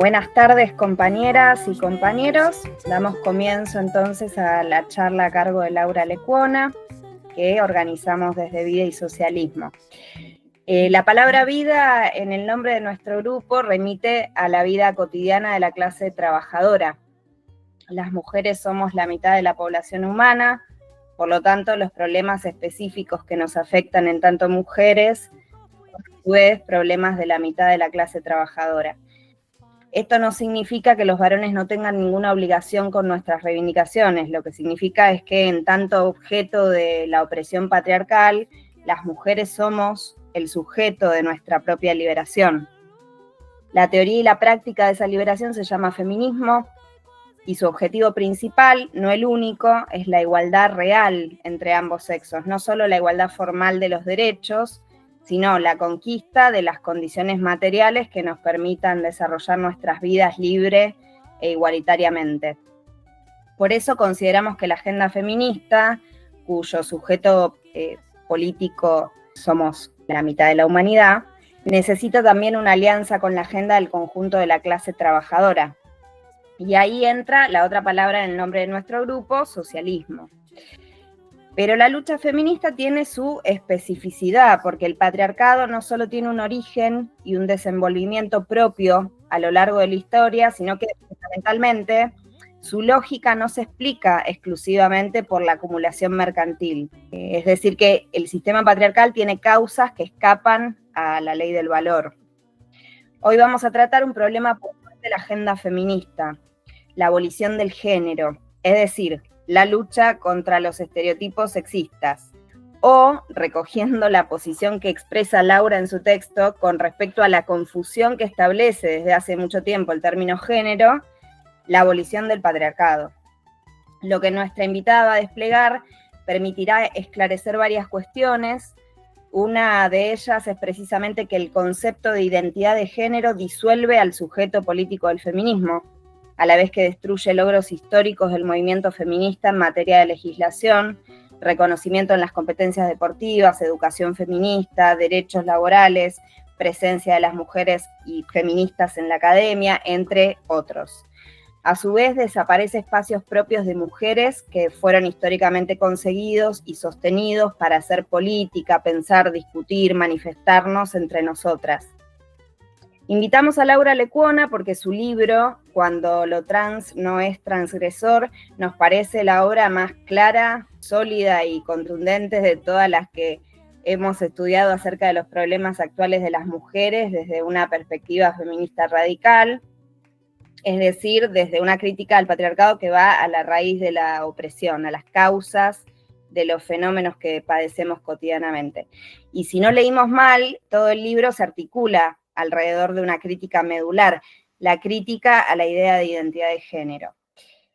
Buenas tardes, compañeras y compañeros. Damos comienzo entonces a la charla a cargo de Laura Lecuona, que organizamos desde Vida y Socialismo. La palabra vida en el nombre de nuestro grupo remite a la vida cotidiana de la clase trabajadora. Las mujeres somos la mitad de la población humana, por lo tanto los problemas específicos que nos afectan en tanto mujeres, a su vez problemas de la mitad de la clase trabajadora. Esto no significa que los varones no tengan ninguna obligación con nuestras reivindicaciones, lo que significa es que en tanto objeto de la opresión patriarcal, las mujeres somos el sujeto de nuestra propia liberación. La teoría y la práctica de esa liberación se llama feminismo y su objetivo principal, no el único, es la igualdad real entre ambos sexos, no solo la igualdad formal de los derechos, sino la conquista de las condiciones materiales que nos permitan desarrollar nuestras vidas libre e igualitariamente. Por eso consideramos que la agenda feminista, cuyo sujeto político somos la mitad de la humanidad, necesita también una alianza con la agenda del conjunto de la clase trabajadora. Y ahí entra la otra palabra en el nombre de nuestro grupo, socialismo. Pero la lucha feminista tiene su especificidad, porque el patriarcado no solo tiene un origen y un desenvolvimiento propio a lo largo de la historia, sino que fundamentalmente su lógica no se explica exclusivamente por la acumulación mercantil. Es decir, que el sistema patriarcal tiene causas que escapan a la ley del valor. Hoy vamos a tratar un problema de la agenda feminista, la abolición del género, es decir, la lucha contra los estereotipos sexistas, o, recogiendo la posición que expresa Laura en su texto con respecto a la confusión que establece desde hace mucho tiempo el término género, la abolición del patriarcado. Lo que nuestra invitada va a desplegar permitirá esclarecer varias cuestiones. Una de ellas es precisamente que el concepto de identidad de género disuelve al sujeto político del feminismo, a la vez que destruye logros históricos del movimiento feminista en materia de legislación, reconocimiento en las competencias deportivas, educación feminista, derechos laborales, presencia de las mujeres y feministas en la academia, entre otros. A su vez, desaparece espacios propios de mujeres que fueron históricamente conseguidos y sostenidos para hacer política, pensar, discutir, manifestarnos entre nosotras. Invitamos a Laura Lecuona porque su libro, Cuando lo trans no es transgresor, nos parece la obra más clara, sólida y contundente de todas las que hemos estudiado acerca de los problemas actuales de las mujeres desde una perspectiva feminista radical, es decir, desde una crítica al patriarcado que va a la raíz de la opresión, a las causas de los fenómenos que padecemos cotidianamente. Y si no leímos mal, todo el libro se articula alrededor de una crítica medular, la crítica a la idea de identidad de género.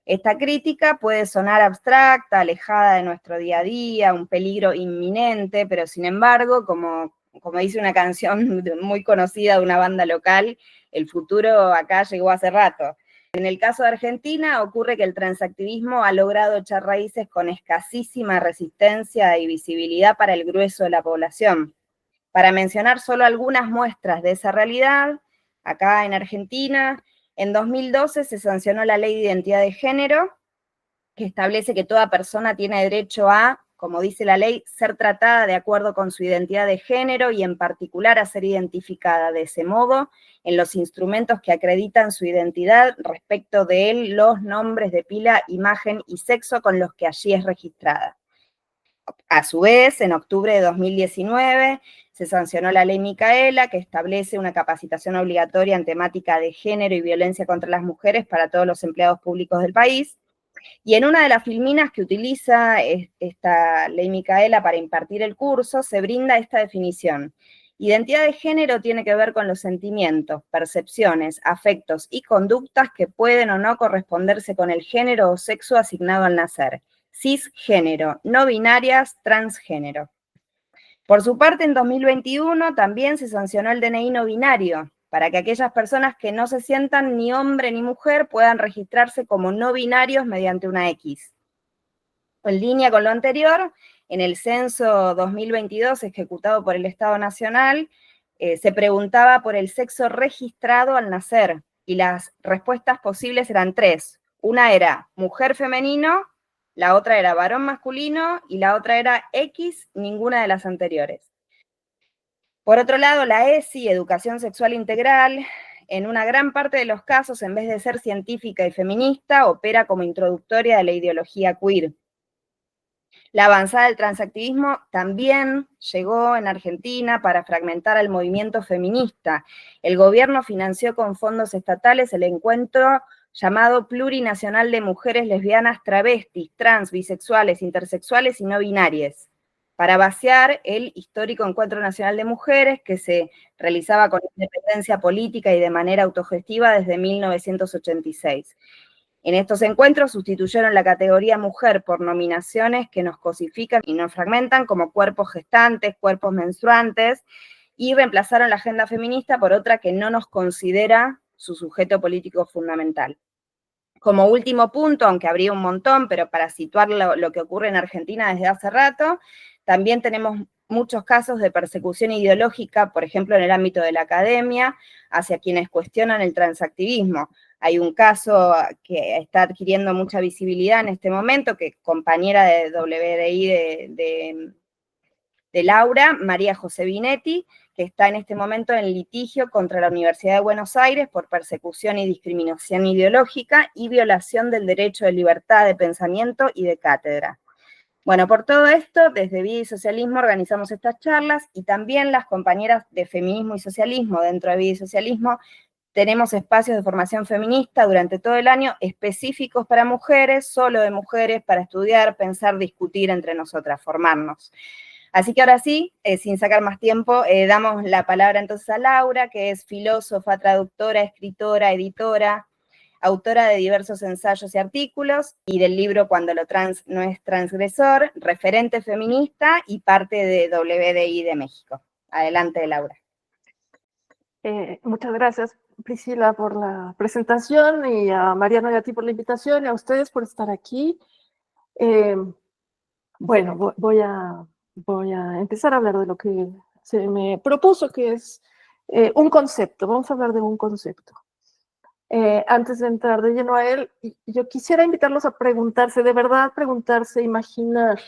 Esta crítica puede sonar abstracta, alejada de nuestro día a día, un peligro inminente, pero sin embargo, como dice una canción muy conocida de una banda local, el futuro acá llegó hace rato. En el caso de Argentina ocurre que el transactivismo ha logrado echar raíces con escasísima resistencia y visibilidad para el grueso de la población. Para mencionar solo algunas muestras de esa realidad, acá en Argentina, en 2012 se sancionó la Ley de Identidad de Género, que establece que toda persona tiene derecho a, como dice la ley, ser tratada de acuerdo con su identidad de género y en particular a ser identificada de ese modo en los instrumentos que acreditan su identidad respecto de él, los nombres de pila, imagen y sexo con los que allí es registrada. A su vez, en octubre de 2019, se sancionó la Ley Micaela, que establece una capacitación obligatoria en temática de género y violencia contra las mujeres para todos los empleados públicos del país. Y en una de las filminas que utiliza esta Ley Micaela para impartir el curso, se brinda esta definición. Identidad de género tiene que ver con los sentimientos, percepciones, afectos y conductas que pueden o no corresponderse con el género o sexo asignado al nacer. Cisgénero, no binarias, transgénero. Por su parte, en 2021 también se sancionó el DNI no binario, para que aquellas personas que no se sientan ni hombre ni mujer puedan registrarse como no binarios mediante una X. En línea con lo anterior, en el censo 2022 ejecutado por el Estado Nacional, se preguntaba por el sexo registrado al nacer, y las respuestas posibles eran 3. Una era mujer femenino, la otra era varón masculino y la otra era X, ninguna de las anteriores. Por otro lado, la ESI, Educación Sexual Integral, en una gran parte de los casos, en vez de ser científica y feminista, opera como introductoria de la ideología queer. La avanzada del transactivismo también llegó en Argentina para fragmentar al movimiento feminista. El gobierno financió con fondos estatales el encuentro llamado Plurinacional de Mujeres Lesbianas, Travestis, Trans, Bisexuales, Intersexuales y No Binarias, para vaciar el histórico Encuentro Nacional de Mujeres que se realizaba con independencia política y de manera autogestiva desde 1986. En estos encuentros sustituyeron la categoría mujer por nominaciones que nos cosifican y nos fragmentan como cuerpos gestantes, cuerpos menstruantes, y reemplazaron la agenda feminista por otra que no nos considera su sujeto político fundamental. Como último punto, aunque habría un montón, pero para situar lo que ocurre en Argentina desde hace rato, también tenemos muchos casos de persecución ideológica, por ejemplo, en el ámbito de la academia, hacia quienes cuestionan el transactivismo. Hay un caso que está adquiriendo mucha visibilidad en este momento, que compañera de WDI de Laura, María José Binetti, que está en este momento en litigio contra la Universidad de Buenos Aires por persecución y discriminación ideológica y violación del derecho de libertad de pensamiento y de cátedra. Bueno, por todo esto, desde Vida y Socialismo organizamos estas charlas y también las compañeras de Feminismo y Socialismo dentro de Vida y Socialismo tenemos espacios de formación feminista durante todo el año específicos para mujeres, solo de mujeres, para estudiar, pensar, discutir entre nosotras, formarnos. Así que ahora sí, sin sacar más tiempo, damos la palabra entonces a Laura, que es filósofa, traductora, escritora, editora, autora de diversos ensayos y artículos, y del libro Cuando lo trans no es transgresor, referente feminista y parte de WDI de México. Adelante, Laura. Muchas gracias, Priscila, por la presentación, y a Mariano y a ti por la invitación, y a ustedes por estar aquí. Bueno, voy a empezar a hablar de lo que se me propuso, que es un concepto. Vamos a hablar de un concepto. Antes de entrar de lleno a él, yo quisiera invitarlos a preguntarse, de verdad preguntarse, imaginar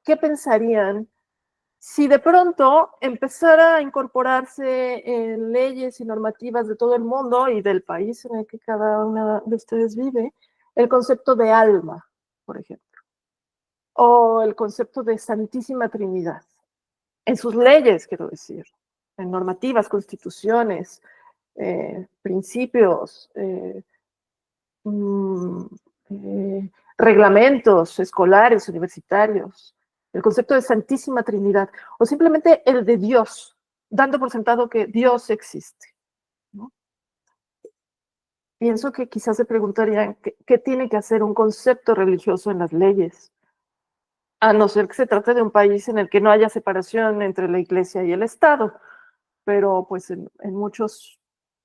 qué pensarían si de pronto empezara a incorporarse en leyes y normativas de todo el mundo y del país en el que cada una de ustedes vive, el concepto de alma, por ejemplo, o el concepto de Santísima Trinidad, en sus leyes, quiero decir, en normativas, constituciones, principios, reglamentos escolares, universitarios, el concepto de Santísima Trinidad, o simplemente el de Dios, dando por sentado que Dios existe, ¿no? Pienso que quizás se preguntarían qué tiene que hacer un concepto religioso en las leyes, a no ser que se trate de un país en el que no haya separación entre la Iglesia y el Estado, pero pues en muchos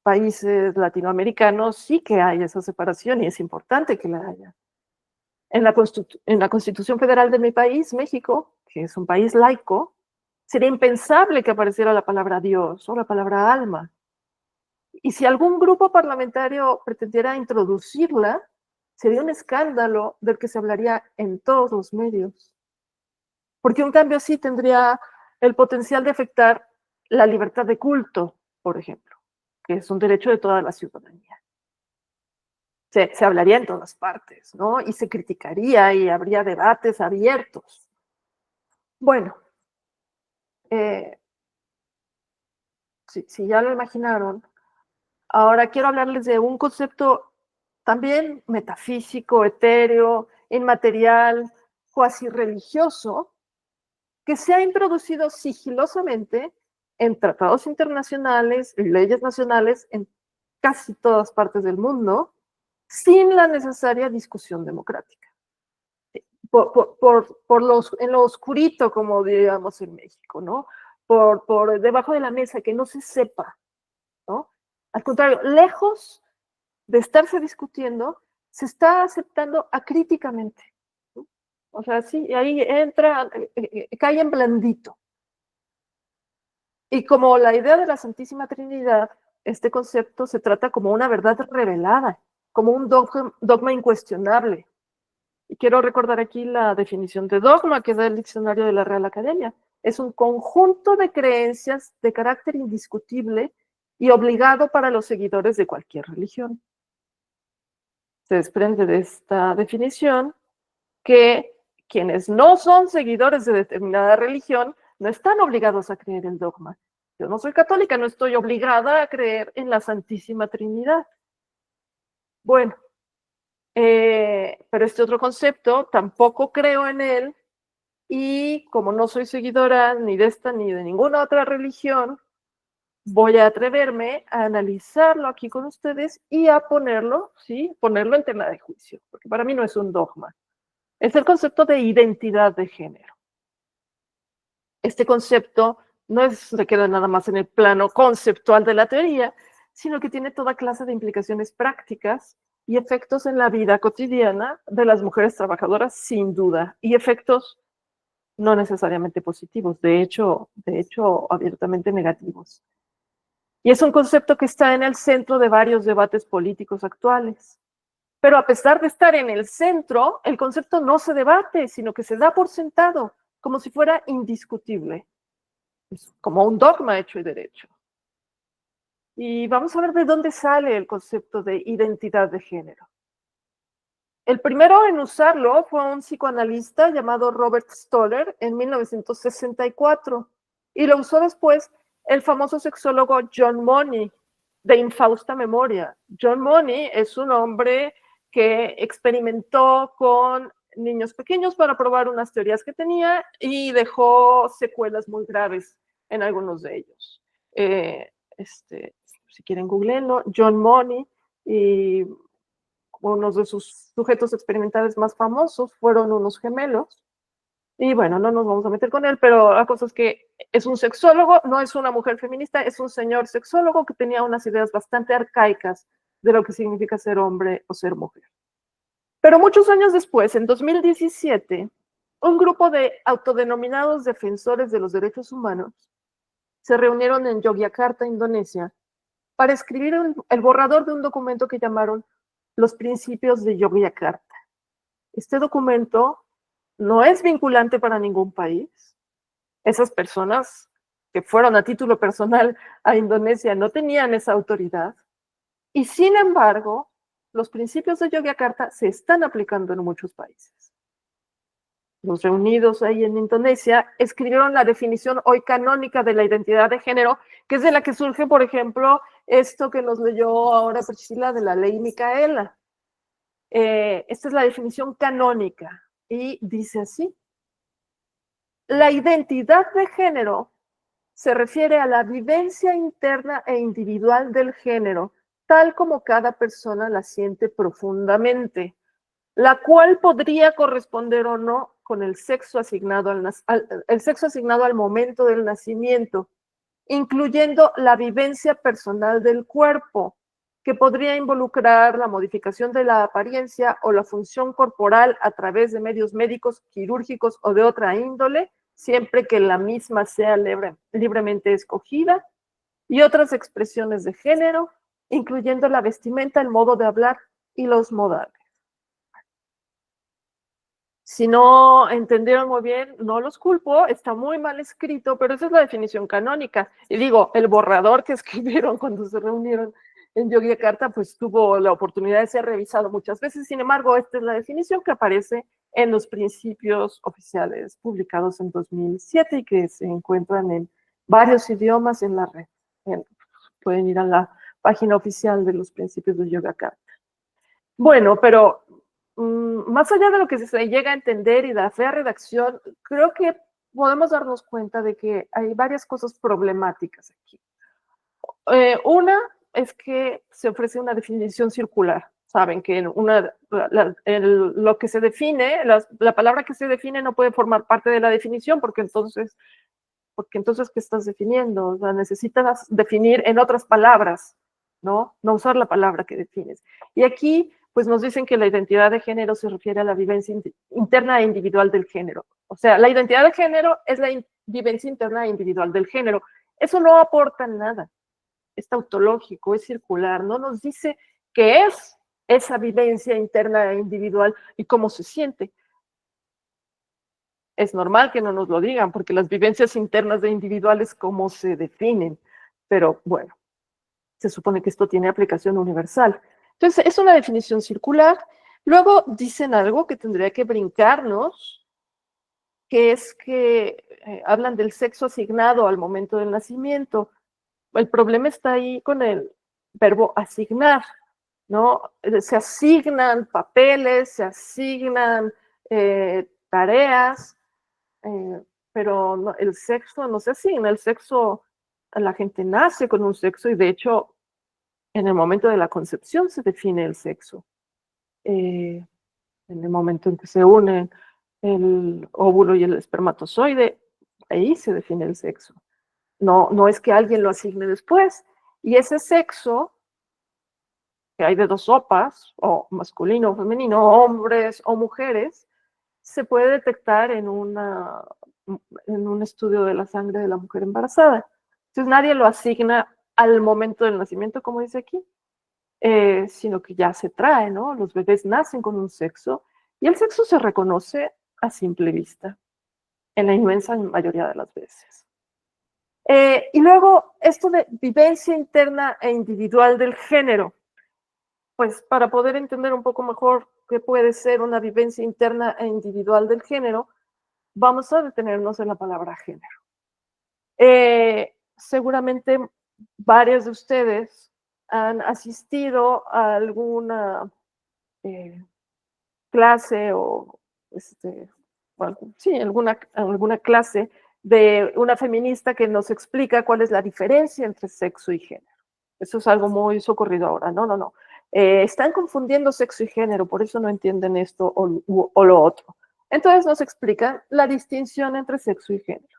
países latinoamericanos sí que hay esa separación y es importante que la haya. En la Constitución Federal de mi país, México, que es un país laico, sería impensable que apareciera la palabra Dios o la palabra alma. Y si algún grupo parlamentario pretendiera introducirla, sería un escándalo del que se hablaría en todos los medios. Porque un cambio así tendría el potencial de afectar la libertad de culto, por ejemplo, que es un derecho de toda la ciudadanía. Se hablaría en todas partes, ¿no? Y se criticaría y habría debates abiertos. Bueno, si ya lo imaginaron, ahora quiero hablarles de un concepto también metafísico, etéreo, inmaterial, cuasi religioso, que se ha introducido sigilosamente en tratados internacionales, en leyes nacionales, en casi todas partes del mundo, sin la necesaria discusión democrática. En lo oscurito, como diríamos en México, ¿no? Por debajo de la mesa, que no se sepa, ¿no? Al contrario, lejos de estarse discutiendo, se está aceptando acríticamente, ¿no? O sea, sí, ahí entra, cae en blandito. Y como la idea de la Santísima Trinidad este concepto se trata como una verdad revelada, como un dogma incuestionable. Y quiero recordar aquí la definición de dogma que da el diccionario de la Real Academia. Es un conjunto de creencias de carácter indiscutible y obligado para los seguidores de cualquier religión. Se desprende de esta definición que quienes no son seguidores de determinada religión no están obligados a creer el dogma. Yo no soy católica, no estoy obligada a creer en la Santísima Trinidad. Bueno, pero este otro concepto tampoco creo en él, y como no soy seguidora ni de esta ni de ninguna otra religión, voy a atreverme a analizarlo aquí con ustedes y a ponerlo, ¿sí? Ponerlo en tela de juicio, porque para mí no es un dogma. Es el concepto de identidad de género. Este concepto no se queda nada más en el plano conceptual de la teoría, sino que tiene toda clase de implicaciones prácticas y efectos en la vida cotidiana de las mujeres trabajadoras, sin duda, y efectos no necesariamente positivos, de hecho abiertamente negativos. Y es un concepto que está en el centro de varios debates políticos actuales. Pero a pesar de estar en el centro, el concepto no se debate, sino que se da por sentado, como si fuera indiscutible. Es como un dogma hecho y derecho. Y vamos a ver de dónde sale el concepto de identidad de género. El primero en usarlo fue un psicoanalista llamado Robert Stoller en 1964, y lo usó después el famoso sexólogo John Money, de infausta memoria. John Money es un hombre que experimentó con niños pequeños para probar unas teorías que tenía y dejó secuelas muy graves en algunos de ellos. Si quieren googleenlo, John Money, y uno de sus sujetos experimentales más famosos fueron unos gemelos. Y bueno, no nos vamos a meter con él, pero la cosa es que es un sexólogo, no es una mujer feminista, es un señor sexólogo que tenía unas ideas bastante arcaicas de lo que significa ser hombre o ser mujer. Pero muchos años después, en 2017, un grupo de autodenominados defensores de los derechos humanos se reunieron en Yogyakarta, Indonesia, para escribir el borrador de un documento que llamaron Los Principios de Yogyakarta. Este documento no es vinculante para ningún país. Esas personas que fueron a título personal a Indonesia no tenían esa autoridad. Y sin embargo, los principios de Yogyakarta se están aplicando en muchos países. Los reunidos ahí en Indonesia escribieron la definición hoy canónica de la identidad de género, que es de la que surge, por ejemplo, esto que nos leyó ahora Priscila de la ley Micaela. Esta es la definición canónica y dice así: la identidad de género se refiere a la vivencia interna e individual del género, tal como cada persona la siente profundamente, la cual podría corresponder o no con el sexo asignado al momento del nacimiento, incluyendo la vivencia personal del cuerpo, que podría involucrar la modificación de la apariencia o la función corporal a través de medios médicos, quirúrgicos o de otra índole, siempre que la misma sea libremente escogida, y otras expresiones de género, incluyendo la vestimenta, el modo de hablar y los modales. Si no entendieron muy bien, no los culpo, está muy mal escrito, pero esa es la definición canónica. Y digo, el borrador que escribieron cuando se reunieron en Yogyakarta, pues tuvo la oportunidad de ser revisado muchas veces. Sin embargo, esta es la definición que aparece en los principios oficiales publicados en 2007 y que se encuentran en varios idiomas en la red. Pueden ir a la página oficial de los principios de Yogyakarta. Bueno, pero más allá de lo que se llega a entender y de la fea redacción, creo que podemos darnos cuenta de que hay varias cosas problemáticas aquí. Una es que se ofrece una definición circular. Saben que lo que se define, la palabra que se define no puede formar parte de la definición, porque entonces, ¿qué estás definiendo? O sea, necesitas definir en otras palabras, ¿no? No usar la palabra que defines. Y aquí pues nos dicen que la identidad de género se refiere a la vivencia interna e individual del género. O sea, la identidad de género es la vivencia interna e individual del género. Eso no aporta nada. es tautológico, es circular, no nos dice qué es esa vivencia interna e individual y cómo se siente. Es normal que no nos lo digan, porque las vivencias internas e individuales, cómo se definen, pero bueno, se supone que esto tiene aplicación universal. Entonces, es una definición circular. Luego dicen algo que tendría que brincarnos, que es que hablan del sexo asignado al momento del nacimiento. El problema está ahí con el verbo asignar, ¿no? Se asignan papeles, se asignan tareas, pero no, el sexo no se asigna, el sexo, la gente nace con un sexo y de hecho en el momento de la concepción se define el sexo. En el momento en que se unen el óvulo y el espermatozoide, ahí se define el sexo. No es que alguien lo asigne después. Y ese sexo, que hay de dos sopas, o masculino o femenino, hombres o mujeres, se puede detectar en un estudio de la sangre de la mujer embarazada. Entonces nadie lo asigna al momento del nacimiento, como dice aquí, sino que ya se trae, ¿no? Los bebés nacen con un sexo y el sexo se reconoce a simple vista, en la inmensa mayoría de las veces. Y luego, esto de vivencia interna e individual del género, pues para poder entender un poco mejor qué puede ser una vivencia interna e individual del género, vamos a detenernos en la palabra género. Seguramente varios de ustedes han asistido a alguna clase o bueno, sí, alguna clase de una feminista que nos explica cuál es la diferencia entre sexo y género. Eso es algo muy socorrido ahora. No. Están confundiendo sexo y género, por eso no entienden esto o lo otro. Entonces nos explican la distinción entre sexo y género.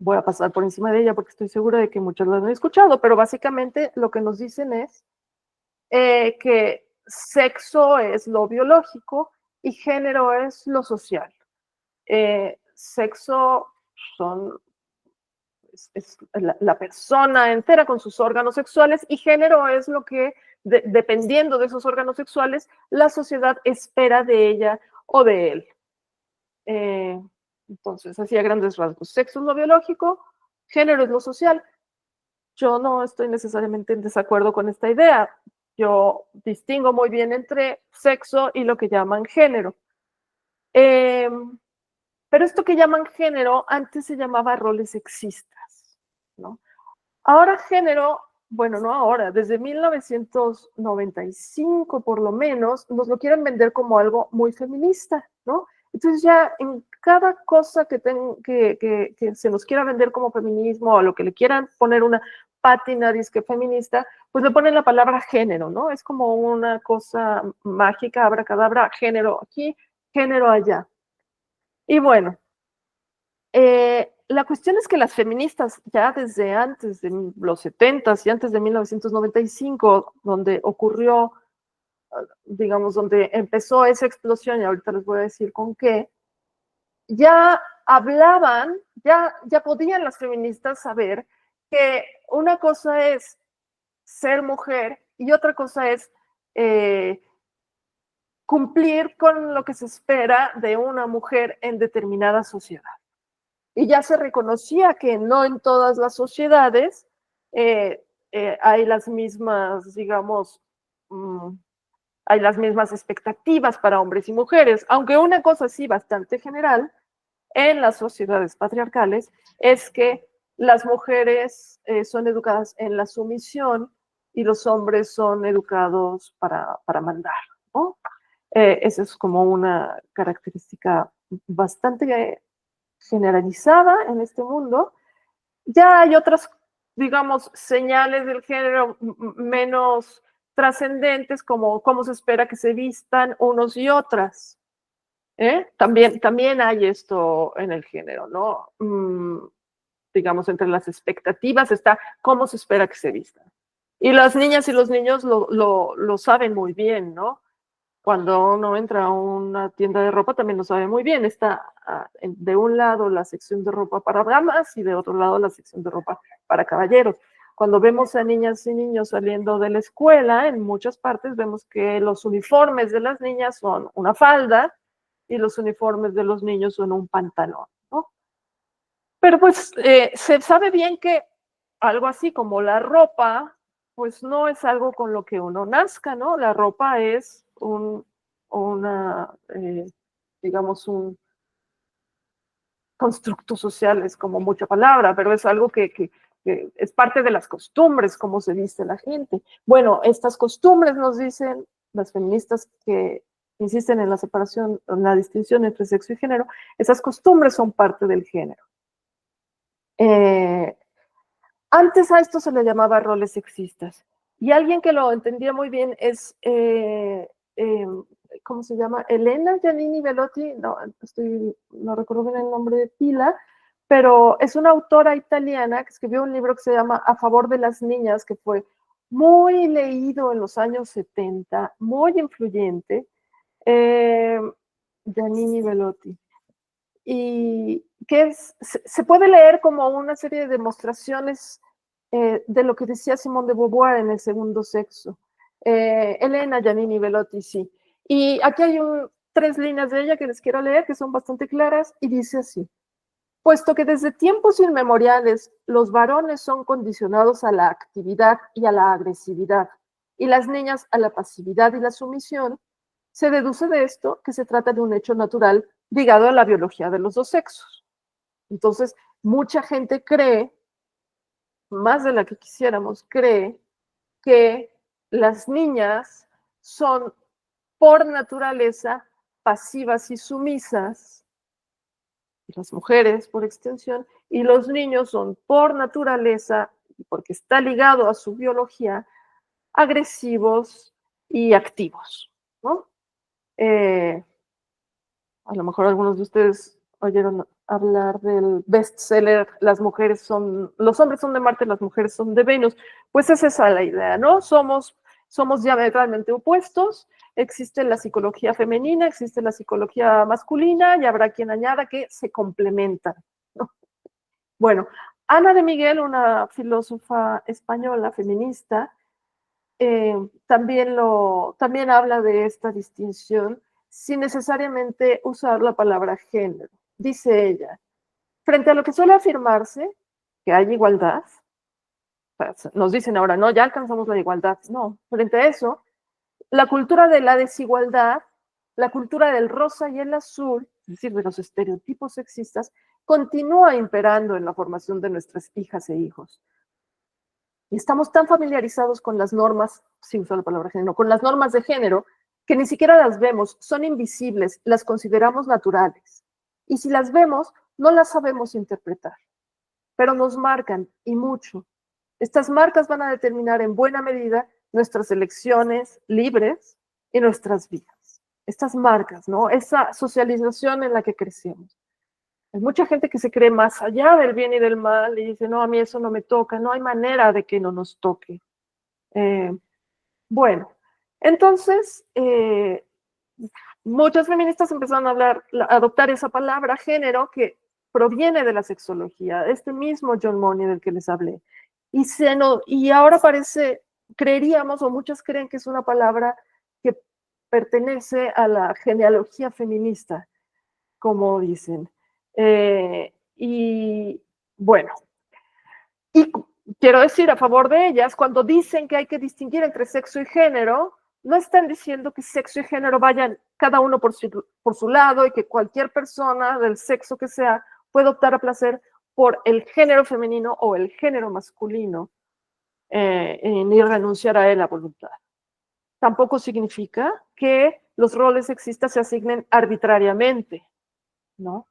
Voy a pasar por encima de ella porque estoy segura de que muchos lo han escuchado, pero básicamente lo que nos dicen es que sexo es lo biológico y género es lo social. Sexo es la persona entera con sus órganos sexuales y género es lo que, dependiendo de esos órganos sexuales, la sociedad espera de ella o de él. Entonces, así a grandes rasgos, sexo es lo biológico, género es lo social. Yo no estoy necesariamente en desacuerdo con esta idea. Yo distingo muy bien entre sexo y lo que llaman género. Pero esto que llaman género antes se llamaba roles sexistas, ¿no? Ahora género, bueno, no ahora, desde 1995 por lo menos, nos lo quieren vender como algo muy feminista, ¿no? Entonces ya en cada cosa que se nos quiera vender como feminismo o a lo que le quieran poner una pátina disque feminista, pues le ponen la palabra género, ¿no? Es como una cosa mágica, abracadabra, género aquí, género allá. Y bueno, la cuestión es que las feministas ya desde antes de los 70s y antes de 1995, donde ocurrió, digamos, donde empezó esa explosión, y ahorita les voy a decir con qué, ya hablaban, ya podían las feministas saber que una cosa es ser mujer y otra cosa es cumplir con lo que se espera de una mujer en determinada sociedad. Y ya se reconocía que no en todas las sociedades hay las mismas, digamos, hay las mismas expectativas para hombres y mujeres, aunque una cosa sí bastante general en las sociedades patriarcales es que las mujeres son educadas en la sumisión y los hombres son educados para mandar, ¿no? Esa es como una característica bastante generalizada en este mundo. Ya hay otras, digamos, señales del género menos trascendentes, como cómo se espera que se vistan unos y otras. También hay esto en el género, ¿no? Digamos, entre las expectativas está cómo se espera que se vistan. Y las niñas y los niños lo saben muy bien, ¿no? Cuando uno entra a una tienda de ropa también lo sabe muy bien. Está de un lado la sección de ropa para damas y de otro lado la sección de ropa para caballeros. Cuando vemos a niñas y niños saliendo de la escuela, en muchas partes vemos que los uniformes de las niñas son una falda y los uniformes de los niños son un pantalón, ¿no? Pero pues se sabe bien que algo así como la ropa, pues no es algo con lo que uno nazca, ¿no? La ropa es digamos, un constructo social, es como mucha palabra, pero es algo que es parte de las costumbres, cómo se viste la gente. Bueno, estas costumbres nos dicen las feministas que insisten en la separación, en la distinción entre sexo y género, esas costumbres son parte del género. Antes a esto se le llamaba roles sexistas. Y alguien que lo entendía muy bien es, ¿cómo se llama? Elena Giannini Velotti, no recuerdo bien el nombre de pila, pero es una autora italiana que escribió un libro que se llama A favor de las niñas, que fue muy leído en los años 70, muy influyente. Giannini Velotti. Y que se puede leer como una serie de demostraciones de lo que decía Simone de Beauvoir en El segundo sexo. Elena Giannini Velotti, sí. Y aquí hay 3 líneas de ella que les quiero leer, que son bastante claras, y dice así: puesto que desde tiempos inmemoriales los varones son condicionados a la actividad y a la agresividad, y las niñas a la pasividad y la sumisión, se deduce de esto que se trata de un hecho natural ligado a la biología de los dos sexos. Entonces, mucha gente cree, más de la que quisiéramos, cree que las niñas son por naturaleza pasivas y sumisas, las mujeres por extensión, y los niños son por naturaleza, porque está ligado a su biología, agresivos y activos, ¿no? A lo mejor algunos de ustedes oyeron hablar del bestseller los hombres son de Marte, las mujeres son de Venus. Pues es esa la idea, ¿no? Somos diametralmente opuestos, existe la psicología femenina, existe la psicología masculina, y habrá quien añada que se complementan, ¿no? Bueno, Ana de Miguel, una filósofa española feminista, también habla de esta distinción sin necesariamente usar la palabra género. Dice ella, frente a lo que suele afirmarse, que hay igualdad, nos dicen ahora, no, ya alcanzamos la igualdad. No, frente a eso, la cultura de la desigualdad, la cultura del rosa y el azul, es decir, de los estereotipos sexistas, continúa imperando en la formación de nuestras hijas e hijos. Y estamos tan familiarizados con las normas, sin usar la palabra género, con las normas de género, que ni siquiera las vemos, son invisibles, las consideramos naturales. Y si las vemos, no las sabemos interpretar, pero nos marcan, y mucho. Estas marcas van a determinar en buena medida nuestras elecciones libres y nuestras vidas. Estas marcas, ¿no? Esa socialización en la que crecemos. Hay mucha gente que se cree más allá del bien y del mal y dice, no, a mí eso no me toca, no hay manera de que no nos toque. Bueno, entonces, muchas feministas empezaron a adoptar esa palabra género que proviene de la sexología, este mismo John Money del que les hablé. Y ahora creeríamos, o muchas creen que es una palabra que pertenece a la genealogía feminista, como dicen. Y bueno, y quiero decir a favor de ellas, cuando dicen que hay que distinguir entre sexo y género, no están diciendo que sexo y género vayan cada uno por su lado y que cualquier persona del sexo que sea puede optar a placer por el género femenino o el género masculino ni renunciar a él a voluntad. Tampoco significa que los roles sexistas se asignen arbitrariamente, ¿no?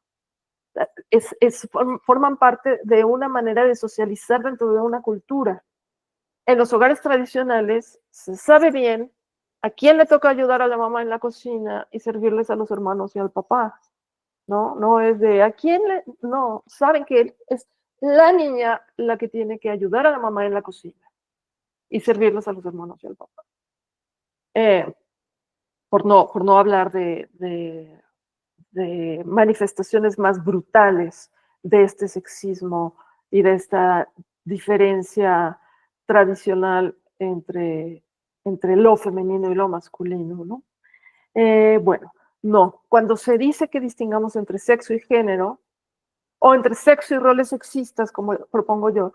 Forman parte de una manera de socializar dentro de una cultura. En los hogares tradicionales se sabe bien a quién le toca ayudar a la mamá en la cocina y servirles a los hermanos y al papá, ¿no? No es de a quién no, saben que es la niña la que tiene que ayudar a la mamá en la cocina y servirles a los hermanos y al papá. por no hablar de manifestaciones más brutales de este sexismo y de esta diferencia tradicional entre lo femenino y lo masculino, ¿no? Bueno, no. Cuando se dice que distingamos entre sexo y género, o entre sexo y roles sexistas, como propongo yo,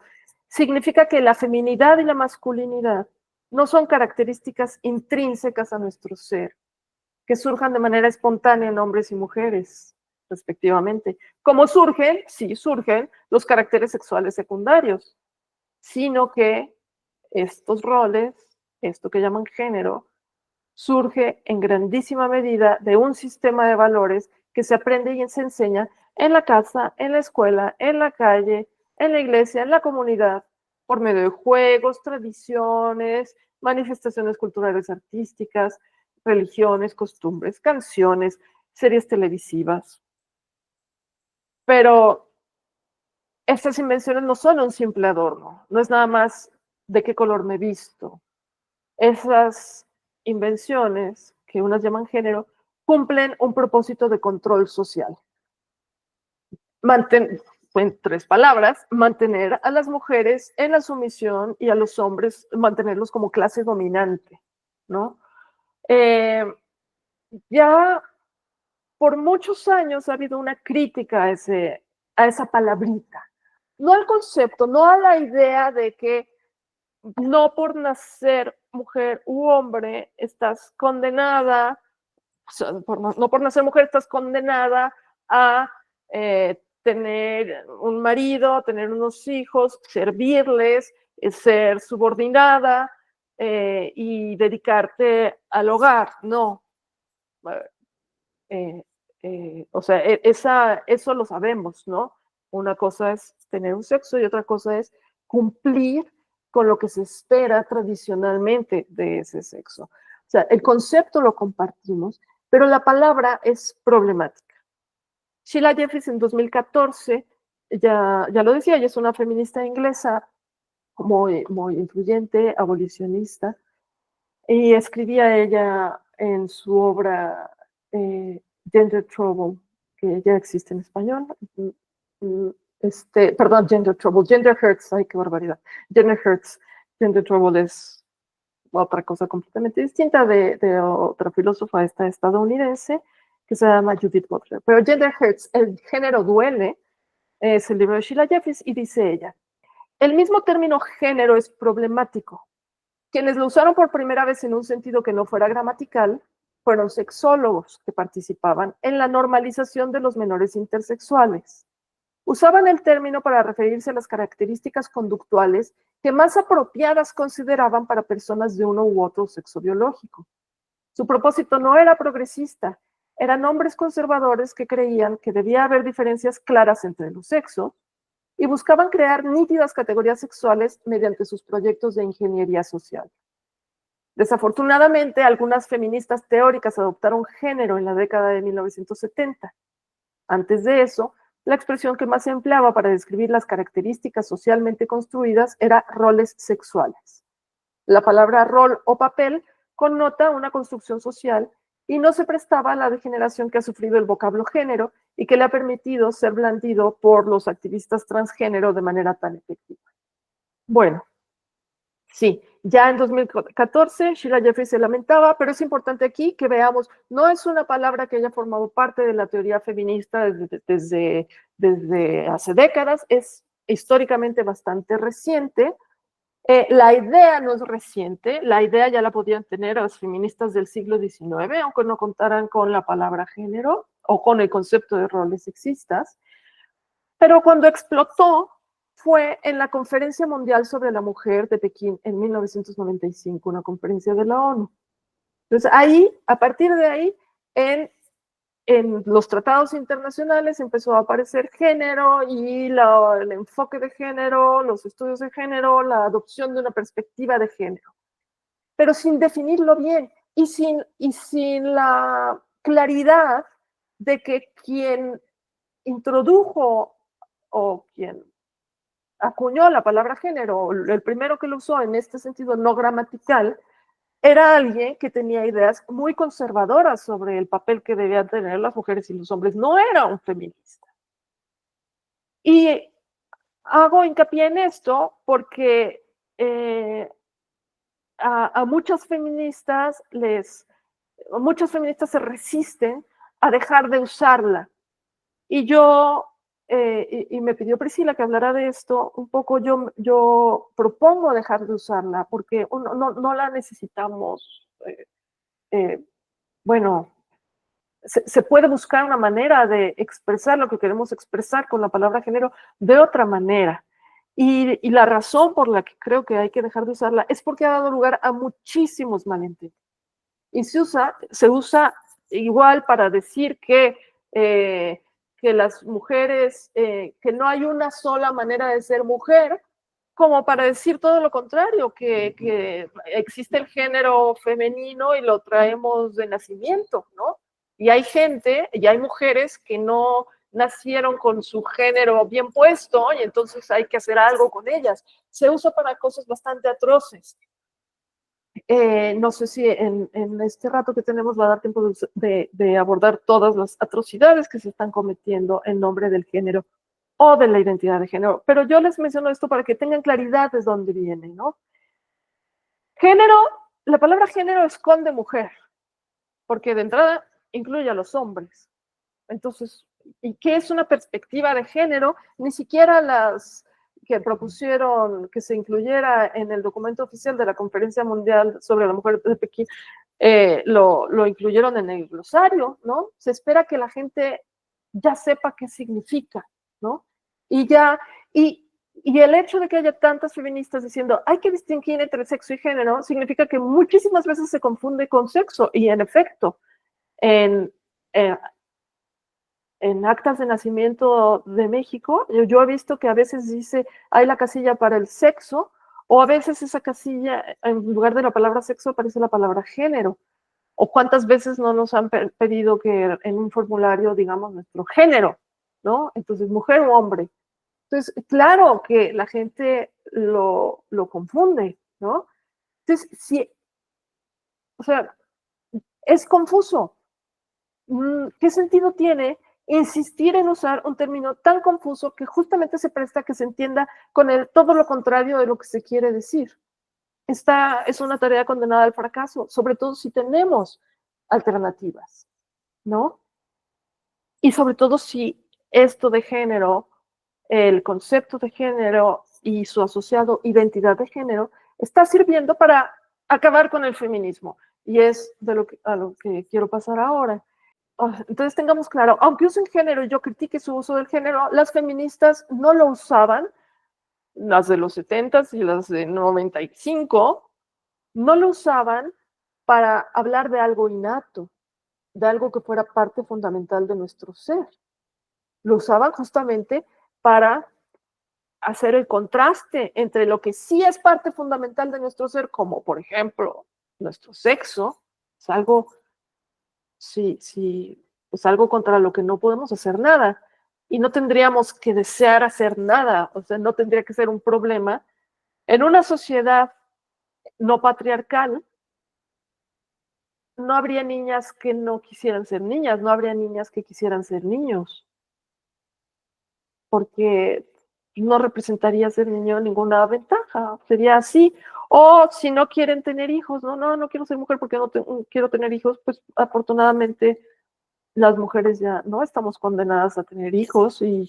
significa que la feminidad y la masculinidad no son características intrínsecas a nuestro ser, que surjan de manera espontánea en hombres y mujeres, respectivamente. Como surgen, sí surgen, los caracteres sexuales secundarios, sino que estos roles, esto que llaman género, surge en grandísima medida de un sistema de valores que se aprende y se enseña en la casa, en la escuela, en la calle, en la iglesia, en la comunidad, por medio de juegos, tradiciones, manifestaciones culturales artísticas, religiones, costumbres, canciones, series televisivas. Pero estas invenciones no son un simple adorno, no es nada más de qué color me visto. Esas invenciones, que unas llaman género, cumplen un propósito de control social. En 3 palabras, mantener a las mujeres en la sumisión y a los hombres mantenerlos como clase dominante, ¿no? Ya por muchos años ha habido una crítica a esa palabrita, no al concepto, no a la idea de que no por nacer mujer u hombre estás condenada, o sea, no por nacer mujer estás condenada a tener un marido, tener unos hijos, servirles, ser subordinada y dedicarte al hogar. No. O sea, eso lo sabemos, ¿no? Una cosa es tener un sexo y otra cosa es cumplir con lo que se espera tradicionalmente de ese sexo. O sea, el concepto lo compartimos, pero la palabra es problemática. Sheila Jeffries en 2014 ya lo decía, ella es una feminista inglesa muy, muy influyente, abolicionista, y escribía ella en su obra Gender Trouble, que ya existe en español. Perdón, Gender Trouble, Gender Hurts, ay, qué barbaridad. Gender Hurts, Gender Trouble es otra cosa completamente distinta de otra filósofa estadounidense que se llama Judith Butler. Pero Gender Hurts, el género duele, es el libro de Sheila Jeffries y dice ella, el mismo término género es problemático. Quienes lo usaron por primera vez en un sentido que no fuera gramatical fueron sexólogos que participaban en la normalización de los menores intersexuales. Usaban el término para referirse a las características conductuales que más apropiadas consideraban para personas de uno u otro sexo biológico. Su propósito no era progresista, eran hombres conservadores que creían que debía haber diferencias claras entre los sexos y buscaban crear nítidas categorías sexuales mediante sus proyectos de ingeniería social. Desafortunadamente, algunas feministas teóricas adoptaron género en la década de 1970. Antes de eso, la expresión que más se empleaba para describir las características socialmente construidas era roles sexuales. La palabra rol o papel connota una construcción social y no se prestaba a la degeneración que ha sufrido el vocablo género y que le ha permitido ser blandido por los activistas transgénero de manera tan efectiva. Bueno, sí, ya en 2014 Sheila Jeffries se lamentaba, pero es importante aquí que veamos, no es una palabra que haya formado parte de la teoría feminista desde hace décadas, es históricamente bastante reciente. La idea no es reciente, la idea ya la podían tener las feministas del siglo XIX, aunque no contaran con la palabra género o con el concepto de roles sexistas, pero cuando explotó fue en la Conferencia Mundial sobre la Mujer de Pekín en 1995, una conferencia de la ONU. Entonces ahí, a partir de ahí, en los tratados internacionales empezó a aparecer género y el enfoque de género, los estudios de género, la adopción de una perspectiva de género, pero sin definirlo bien y sin la claridad de que quien introdujo o quien acuñó la palabra género, el primero que lo usó en este sentido no gramatical, era alguien que tenía ideas muy conservadoras sobre el papel que debían tener las mujeres y los hombres. No era un feminista. Y hago hincapié en esto porque a muchas feministas se resisten a dejar de usarla. Y yo, y me pidió Priscila que hablara de esto, un poco yo propongo dejar de usarla porque no la necesitamos. Bueno, se puede buscar una manera de expresar lo que queremos expresar con la palabra género de otra manera. Y la razón por la que creo que hay que dejar de usarla es porque ha dado lugar a muchísimos malentendidos. Y se usa igual para decir que las mujeres, que no hay una sola manera de ser mujer, como para decir todo lo contrario, que existe el género femenino y lo traemos de nacimiento, ¿no? Y hay gente, y hay mujeres que no nacieron con su género bien puesto y entonces hay que hacer algo con ellas. Se usa para cosas bastante atroces. No sé si en este rato que tenemos va a dar tiempo de abordar todas las atrocidades que se están cometiendo en nombre del género o de la identidad de género, pero yo les menciono esto para que tengan claridad de dónde viene, ¿no? Género, la palabra género esconde mujer, porque de entrada incluye a los hombres. Entonces, ¿y qué es una perspectiva de género? Ni siquiera las que propusieron que se incluyera en el documento oficial de la Conferencia Mundial sobre la Mujer de Pekín lo incluyeron en el glosario, ¿no? Se espera que la gente ya sepa qué significa, ¿no? Y el hecho de que haya tantas feministas diciendo hay que distinguir entre sexo y género significa que muchísimas veces se confunde con sexo, y en efecto, en actas de nacimiento de México, yo he visto que a veces dice, hay la casilla para el sexo, o a veces esa casilla, en lugar de la palabra sexo, aparece la palabra género. O cuántas veces no nos han pedido que en un formulario digamos nuestro género, ¿no? Entonces, mujer o hombre. Entonces, claro que la gente lo confunde, ¿no? Entonces, sí, o sea, es confuso. ¿Qué sentido tiene insistir en usar un término tan confuso que justamente se presta a que se entienda con todo lo contrario de lo que se quiere decir? Esta es una tarea condenada al fracaso, sobre todo si tenemos alternativas, ¿no? Y sobre todo si esto de género, el concepto de género y su asociado identidad de género, está sirviendo para acabar con el feminismo. Y es a lo que quiero pasar ahora. Entonces tengamos claro, aunque usen género y yo critique su uso del género, las feministas no lo usaban, las de los 70s y las de 95, no lo usaban para hablar de algo innato, de algo que fuera parte fundamental de nuestro ser. Lo usaban justamente para hacer el contraste entre lo que sí es parte fundamental de nuestro ser, como por ejemplo nuestro sexo, es algo, sí, es algo contra lo que no podemos hacer nada, y no tendríamos que desear hacer nada, o sea, no tendría que ser un problema. En una sociedad no patriarcal, no habría niñas que no quisieran ser niñas, no habría niñas que quisieran ser niños, porque no representaría ser niño ninguna ventaja, sería así. O si no quieren tener hijos, no quiero ser mujer porque no quiero tener hijos, pues afortunadamente las mujeres ya no estamos condenadas a tener hijos y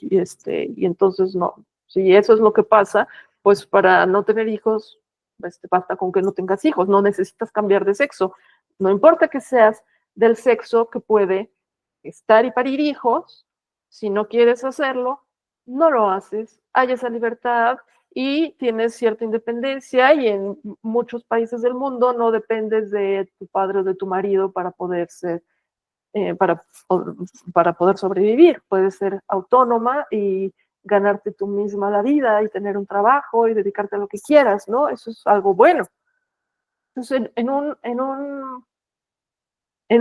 entonces no, si eso es lo que pasa, pues para no tener hijos, basta con que no tengas hijos, no necesitas cambiar de sexo, no importa que seas del sexo que puede estar y parir hijos, si no quieres hacerlo, no lo haces, hay esa libertad y tienes cierta independencia, y en muchos países del mundo no dependes de tu padre o de tu marido para poder ser para poder sobrevivir. Puedes ser autónoma y ganarte tú misma la vida y tener un trabajo y dedicarte a lo que quieras, ¿no? Eso es algo bueno. Entonces, en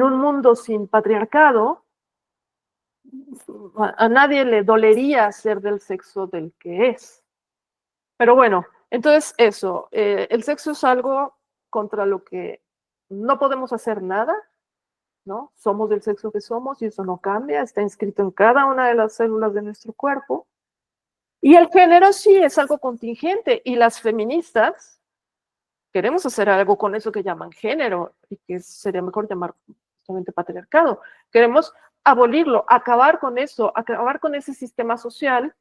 un mundo sin patriarcado, a nadie le dolería ser del sexo del que es. Pero bueno, entonces eso, el sexo es algo contra lo que no podemos hacer nada, ¿no? Somos del sexo que somos y eso no cambia, está inscrito en cada una de las células de nuestro cuerpo. Y el género sí es algo contingente, y las feministas queremos hacer algo con eso que llaman género, y que sería mejor llamar justamente patriarcado. Queremos abolirlo, acabar con eso, acabar con ese sistema social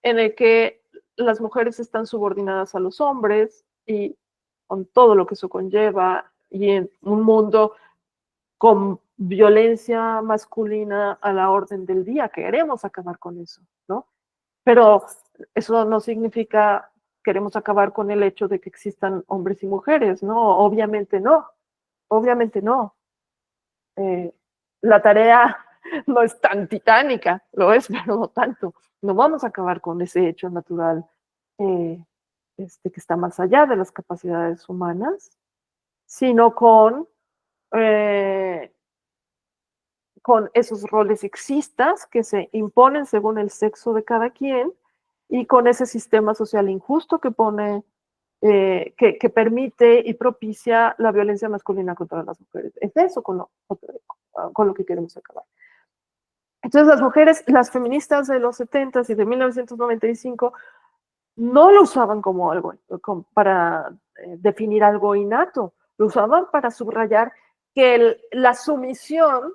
en el que las mujeres están subordinadas a los hombres y con todo lo que eso conlleva, y en un mundo con violencia masculina a la orden del día. Queremos acabar con eso, ¿no? Pero eso no significa queremos acabar con el hecho de que existan hombres y mujeres, ¿no? Obviamente no, obviamente no. La tarea no es tan titánica, lo es, pero no tanto. No vamos a acabar con ese hecho natural que está más allá de las capacidades humanas, sino con esos roles sexistas que se imponen según el sexo de cada quien, y con ese sistema social injusto que pone, que permite y propicia la violencia masculina contra las mujeres. Es eso con lo que queremos acabar. Entonces las mujeres, las feministas de los 70s y de 1995 no lo usaban como algo para definir algo innato, lo usaban para subrayar que la sumisión,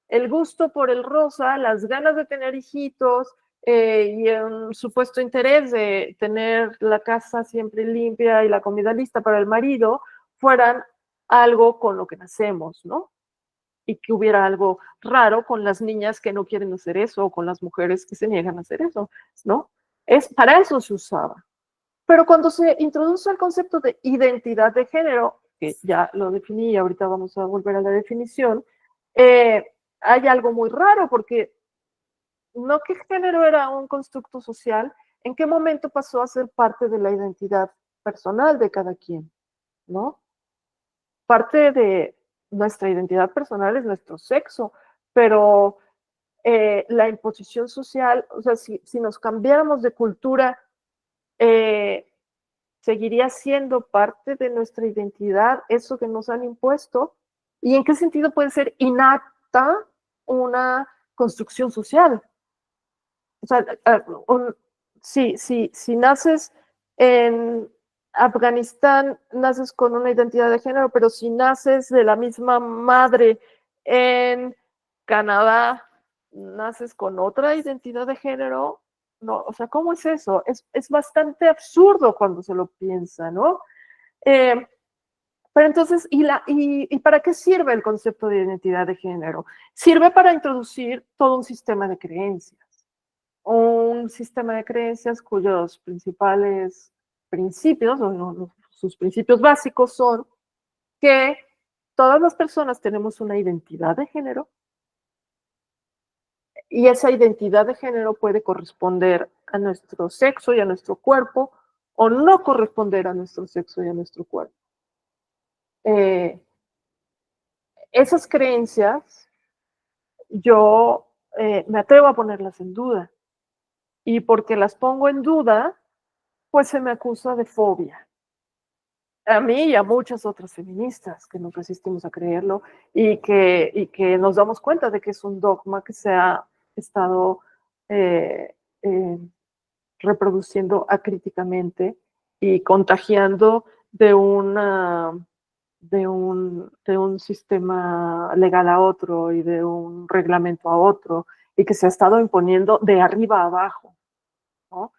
el gusto por el rosa, las ganas de tener hijitos y un supuesto interés de tener la casa siempre limpia y la comida lista para el marido, fueran algo con lo que nacemos, ¿no? Y que hubiera algo raro con las niñas que no quieren hacer eso, o con las mujeres que se niegan a hacer eso, ¿no? Para eso se usaba. Pero cuando se introduce el concepto de identidad de género, que ya lo definí y ahorita vamos a volver a la definición, hay algo muy raro, porque no que género era un constructo social, ¿en qué momento pasó a ser parte de la identidad personal de cada quien? ¿No? Parte de nuestra identidad personal es nuestro sexo, pero la imposición social, o sea, si nos cambiáramos de cultura, seguiría siendo parte de nuestra identidad eso que nos han impuesto. ¿Y en qué sentido puede ser innata una construcción social? O sea, si naces en Afganistán, naces con una identidad de género, pero si naces de la misma madre en Canadá, naces con otra identidad de género. No, o sea, ¿cómo es eso? Es bastante absurdo cuando se lo piensa, ¿no? Pero entonces, ¿y para qué sirve el concepto de identidad de género? Sirve para introducir todo un sistema de creencias. Un sistema de creencias cuyos principales principios, o sus principios básicos, son que todas las personas tenemos una identidad de género, y esa identidad de género puede corresponder a nuestro sexo y a nuestro cuerpo, o no corresponder a nuestro sexo y a nuestro cuerpo. Esas creencias yo me atrevo a ponerlas en duda, y porque las pongo en duda, pues se me acusa de fobia. A mí y a muchas otras feministas que nos resistimos a creerlo, y que nos damos cuenta de que es un dogma que se ha estado reproduciendo acríticamente y contagiando de un sistema legal a otro y de un reglamento a otro, y que se ha estado imponiendo de arriba a abajo, ¿no?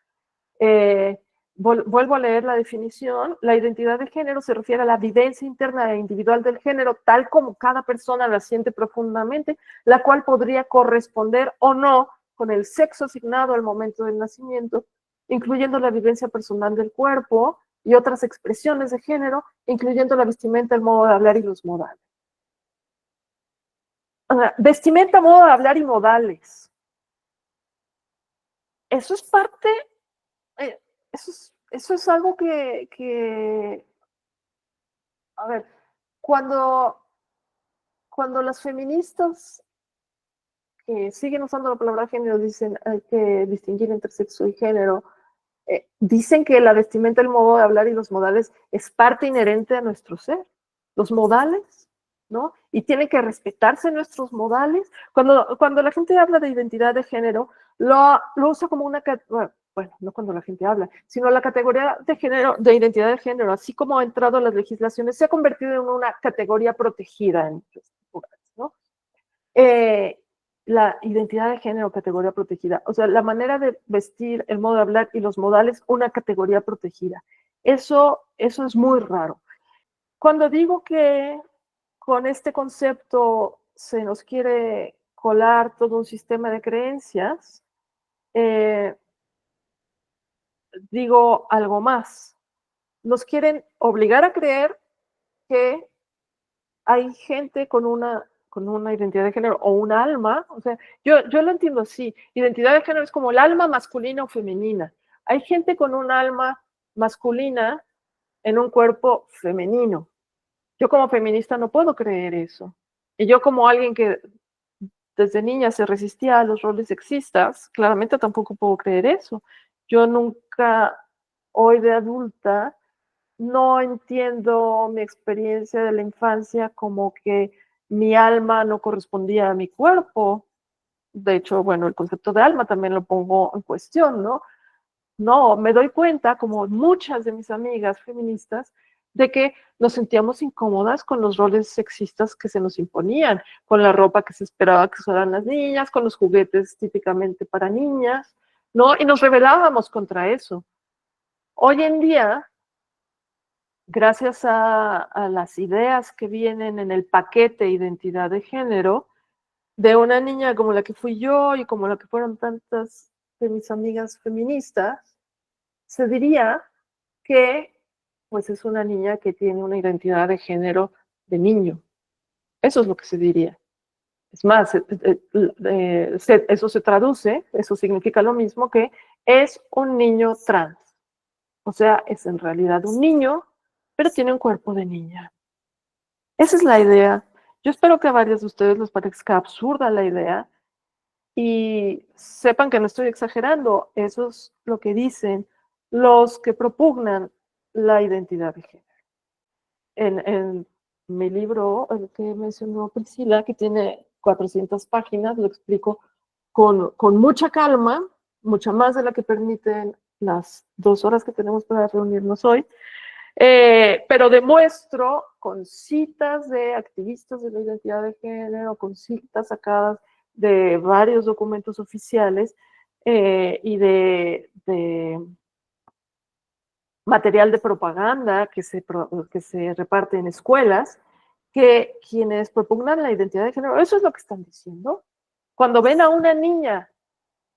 Vuelvo a leer la definición. La identidad de género se refiere a la vivencia interna e individual del género, tal como cada persona la siente profundamente, la cual podría corresponder o no con el sexo asignado al momento del nacimiento, incluyendo la vivencia personal del cuerpo y otras expresiones de género, incluyendo la vestimenta, el modo de hablar y los modales. Vestimenta, modo de hablar y modales. Eso es parte... Eso es algo que, a ver, cuando las feministas que siguen usando la palabra género dicen hay que distinguir entre sexo y género, dicen que la vestimenta, el modo de hablar y los modales es parte inherente a nuestro ser. los modales, ¿no? Y tienen que respetarse nuestros modales. Cuando la gente habla de identidad de género, lo usa como una, bueno, no cuando la gente habla, sino la categoría de género, de identidad de género, así como ha entrado a las legislaciones, se ha convertido en una categoría protegida en muchos lugares, ¿no? La identidad de género, categoría protegida, o sea, la manera de vestir, el modo de hablar y los modales, una categoría protegida. Eso es muy raro. Cuando digo que con este concepto se nos quiere colar todo un sistema de creencias, digo algo más. Nos quieren obligar a creer que hay gente con una identidad de género o un alma, o sea, yo lo entiendo así, identidad de género es como el alma masculina o femenina. Hay gente con un alma masculina en un cuerpo femenino. Yo como feminista no puedo creer eso. Y yo como alguien que desde niña se resistía a los roles sexistas, claramente tampoco puedo creer eso. Yo nunca, hoy de adulta, no entiendo mi experiencia de la infancia como que mi alma no correspondía a mi cuerpo. De hecho, bueno, el concepto de alma también lo pongo en cuestión, ¿no? No, me doy cuenta, como muchas de mis amigas feministas, de que nos sentíamos incómodas con los roles sexistas que se nos imponían, con la ropa que se esperaba que usaran las niñas, con los juguetes típicamente para niñas, ¿no? Y nos rebelábamos contra eso. Hoy en día, gracias a las ideas que vienen en el paquete identidad de género, de una niña como la que fui yo y como la que fueron tantas de mis amigas feministas, se diría que pues es una niña que tiene una identidad de género de niño. Eso es lo que se diría. Es más, eso se traduce, eso significa lo mismo que es un niño trans. O sea, es en realidad un niño, pero tiene un cuerpo de niña. Esa es la idea. Yo espero que a varios de ustedes les parezca absurda la idea y sepan que no estoy exagerando. Eso es lo que dicen los que propugnan la identidad de género. En mi libro, el que mencionó Priscila, que tiene 400 páginas, lo explico con mucha calma, mucha más de la que permiten las 2 horas que tenemos para reunirnos hoy, pero demuestro con citas de activistas de la identidad de género, con citas sacadas de varios documentos oficiales y de material de propaganda que se reparte en escuelas, que quienes propugnan la identidad de género, eso es lo que están diciendo. Cuando ven a una niña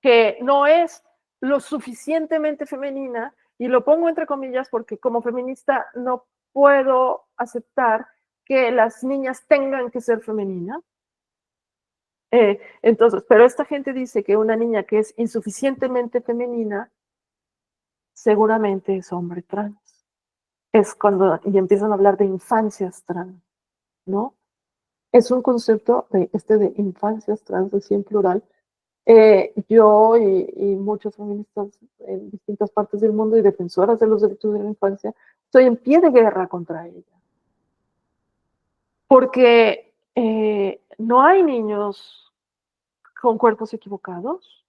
que no es lo suficientemente femenina, y lo pongo entre comillas porque como feminista no puedo aceptar que las niñas tengan que ser femeninas. Entonces, pero esta gente dice que una niña que es insuficientemente femenina seguramente es hombre trans. Es cuando y empiezan a hablar de infancias trans, ¿no? Es un concepto de infancias trans, así en plural. Yo y muchos feministas en distintas partes del mundo y defensoras de los derechos de la infancia, estoy en pie de guerra contra ella. Porque no hay niños con cuerpos equivocados,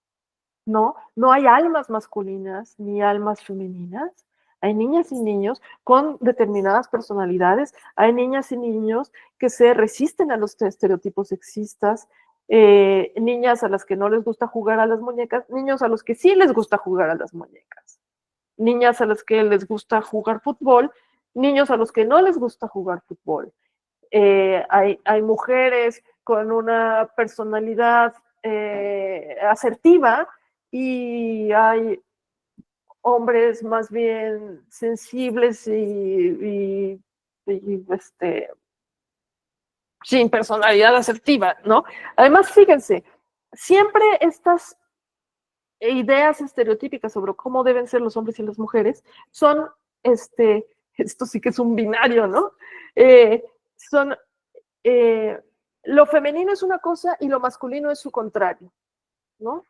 no hay almas masculinas ni almas femeninas. Hay niñas y niños con determinadas personalidades, hay niñas y niños que se resisten a los estereotipos sexistas, niñas a las que no les gusta jugar a las muñecas, niños a los que sí les gusta jugar a las muñecas, niñas a las que les gusta jugar fútbol, niños a los que no les gusta jugar fútbol. Hay mujeres con una personalidad asertiva y hay hombres más bien sensibles y sin personalidad asertiva, ¿no? Además, fíjense, siempre estas ideas estereotípicas sobre cómo deben ser los hombres y las mujeres son, esto sí que es un binario, ¿no? Son, lo femenino es una cosa y lo masculino es su contrario, ¿no?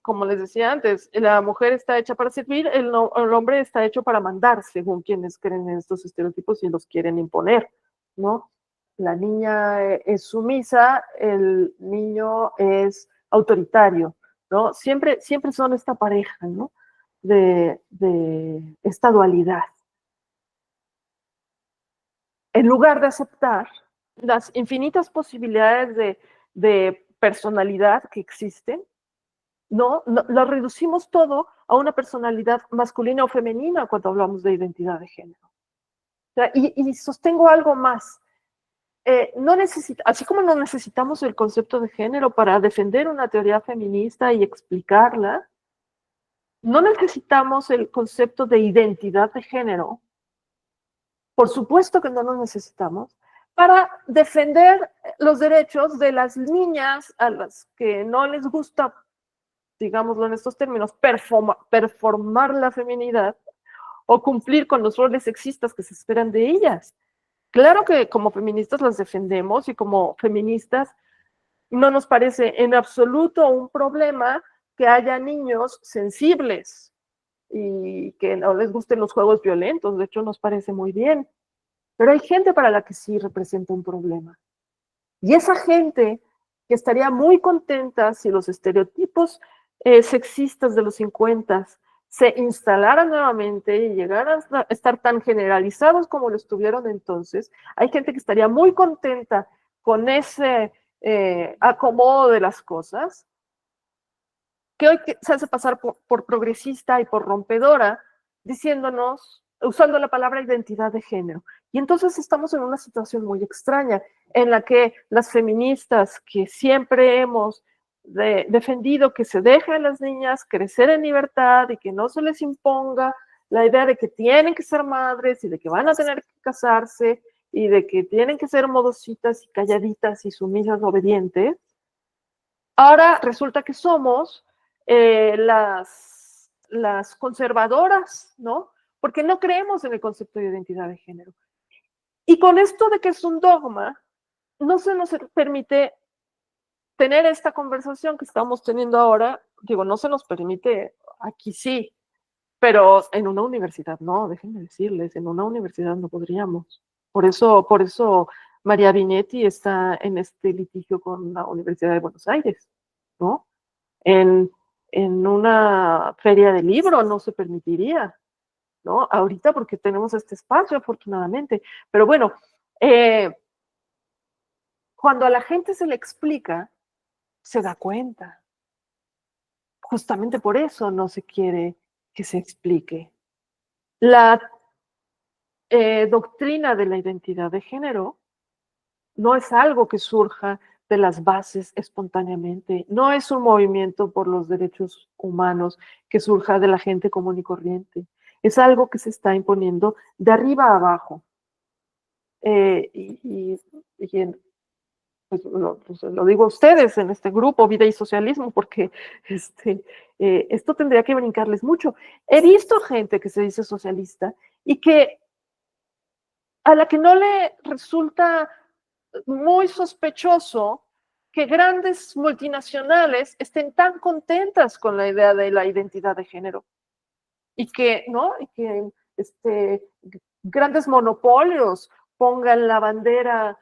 como les decía antes, la mujer está hecha para servir, el hombre está hecho para mandar, según quienes creen en estos estereotipos y los quieren imponer, ¿no? La niña es sumisa, el niño es autoritario, ¿no? Siempre son esta pareja, ¿no? De esta dualidad. En lugar de aceptar las infinitas posibilidades de personalidad que existen, ¿no? Lo reducimos todo a una personalidad masculina o femenina cuando hablamos de identidad de género. O sea, y sostengo algo más. Así como no necesitamos el concepto de género para defender una teoría feminista y explicarla, no necesitamos el concepto de identidad de género. Por supuesto que no lo necesitamos para defender los derechos de las niñas a las que no les gusta, digámoslo en estos términos, performar la feminidad o cumplir con los roles sexistas que se esperan de ellas. Claro que como feministas las defendemos y como feministas no nos parece en absoluto un problema que haya niños sensibles y que no les gusten los juegos violentos. De hecho, nos parece muy bien. Pero hay gente para la que sí representa un problema. Y esa gente que estaría muy contenta si los estereotipos sexistas de los 50 se instalaran nuevamente y llegaran a estar tan generalizados como lo estuvieron entonces, hay gente que estaría muy contenta con ese acomodo de las cosas, que hoy se hace pasar por progresista y por rompedora, diciéndonos, usando la palabra identidad de género. Y entonces estamos en una situación muy extraña, en la que las feministas que siempre hemos defendido que se dejen a las niñas crecer en libertad y que no se les imponga la idea de que tienen que ser madres y de que van a tener que casarse y de que tienen que ser modositas y calladitas y sumisas, obedientes, ahora resulta que somos las conservadoras, ¿no? Porque no creemos en el concepto de identidad de género. Y con esto de que es un dogma, no se nos permite tener esta conversación que estamos teniendo ahora. Digo, no se nos permite, aquí sí, pero en una universidad no, déjenme decirles, en una universidad no podríamos. Por eso María Binetti está en este litigio con la Universidad de Buenos Aires, ¿no? En una feria de libro no se permitiría, ¿no? Ahorita porque tenemos este espacio, afortunadamente. Pero bueno, cuando a la gente se le explica, se da cuenta. Justamente por eso no se quiere que se explique. La doctrina de la identidad de género no es algo que surja de las bases espontáneamente, no es un movimiento por los derechos humanos que surja de la gente común y corriente, es algo que se está imponiendo de arriba a abajo. Pues lo digo a ustedes en este grupo, Vida y Socialismo, porque esto tendría que brincarles mucho. He visto gente que se dice socialista y que a la que no le resulta muy sospechoso que grandes multinacionales estén tan contentas con la idea de la identidad de género y que, ¿no? Y que grandes monopolios pongan la bandera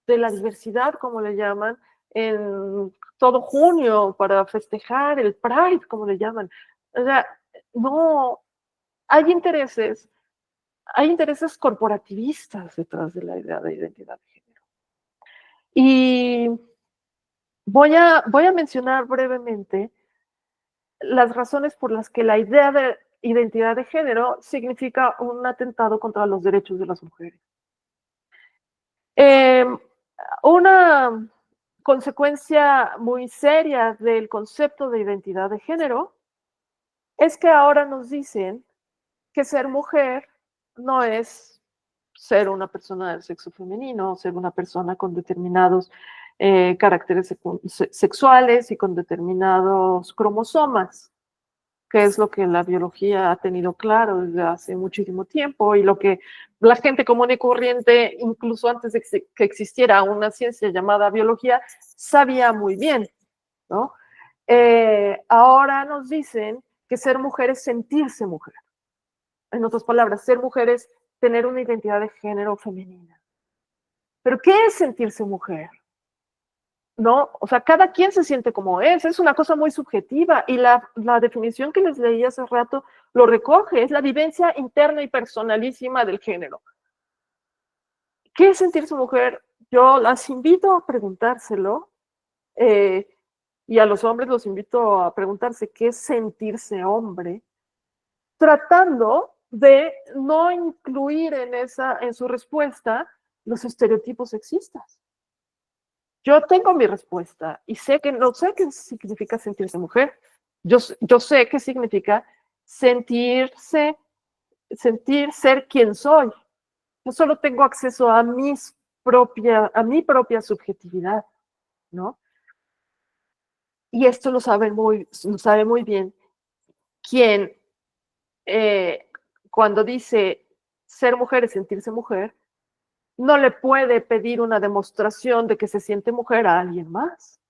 de la diversidad, como le llaman, en todo junio para festejar el Pride, como le llaman. O sea, no, hay intereses corporativistas detrás de la idea de identidad de género. Y voy a mencionar brevemente las razones por las que la idea de identidad de género significa un atentado contra los derechos de las mujeres. Una consecuencia muy seria del concepto de identidad de género es que ahora nos dicen que ser mujer no es ser una persona del sexo femenino, ser una persona con determinados caracteres sexuales y con determinados cromosomas, que es lo que la biología ha tenido claro desde hace muchísimo tiempo y lo que la gente común y corriente, incluso antes de que existiera una ciencia llamada biología, sabía muy bien, ¿no? ahora nos dicen que ser mujer es sentirse mujer. En otras palabras, ser mujer es tener una identidad de género femenina. ¿Pero qué es sentirse mujer? ¿No? O sea, cada quien se siente como es una cosa muy subjetiva y la definición que les leí hace rato lo recoge, es la vivencia interna y personalísima del género. ¿Qué es sentirse mujer? Yo las invito a preguntárselo y a los hombres los invito a preguntarse qué es sentirse hombre, tratando de no incluir en su respuesta los estereotipos sexistas. Yo tengo mi respuesta y sé que no sé qué significa sentirse mujer. Yo sé qué significa sentir ser quien soy. Yo solo tengo acceso a mi propia subjetividad, ¿no? Y esto lo sabe muy bien quien cuando dice ser mujer es sentirse mujer, no le puede pedir una demostración de que se siente mujer a alguien más.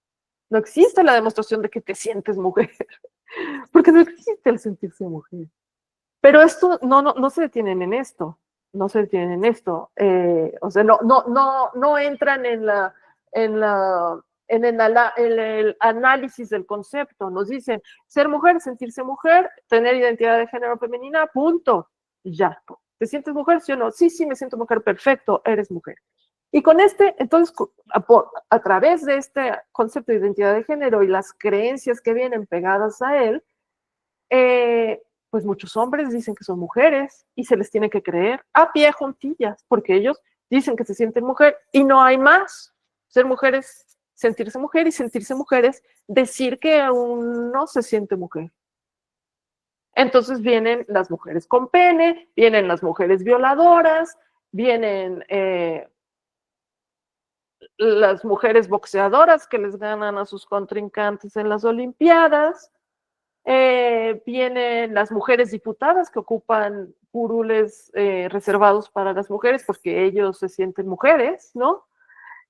No existe la demostración de que te sientes mujer, porque no existe el sentirse mujer. Pero esto no se detienen en esto, no se detienen en esto. O sea, no entran en el análisis del concepto. Nos dicen ser mujer, sentirse mujer, tener identidad de género femenina, punto. Ya. ¿Te sientes mujer, sí o no? Sí, me siento mujer, perfecto, eres mujer. Y con entonces, a través de este concepto de identidad de género y las creencias que vienen pegadas a él, pues muchos hombres dicen que son mujeres y se les tiene que creer a pie juntillas, porque ellos dicen que se sienten mujer y no hay más. Ser mujer es sentirse mujer y sentirse mujer es decir que aún no se siente mujer. Entonces vienen las mujeres con pene, vienen las mujeres violadoras, vienen las mujeres boxeadoras que les ganan a sus contrincantes en las Olimpiadas, vienen las mujeres diputadas que ocupan curules reservados para las mujeres porque ellos se sienten mujeres, ¿no?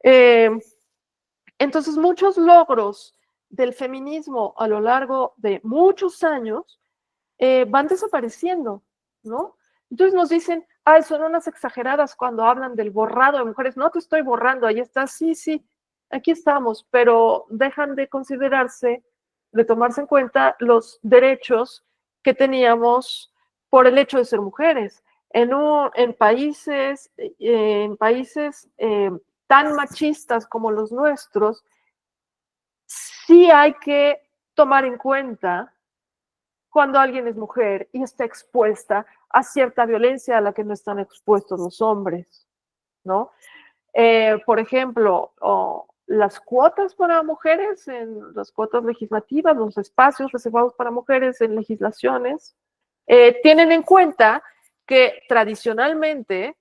Entonces, muchos logros del feminismo a lo largo de muchos años van desapareciendo, ¿no? Entonces nos dicen, ay, son unas exageradas cuando hablan del borrado de mujeres. No te estoy borrando, ahí está, sí, aquí estamos, pero dejan de considerarse, de tomarse en cuenta los derechos que teníamos por el hecho de ser mujeres. En países tan machistas como los nuestros, sí hay que tomar en cuenta cuando alguien es mujer y está expuesta a cierta violencia a la que no están expuestos los hombres, ¿no? Por ejemplo, las cuotas para mujeres, en las cuotas legislativas, los espacios reservados para mujeres en legislaciones, tienen en cuenta que tradicionalmente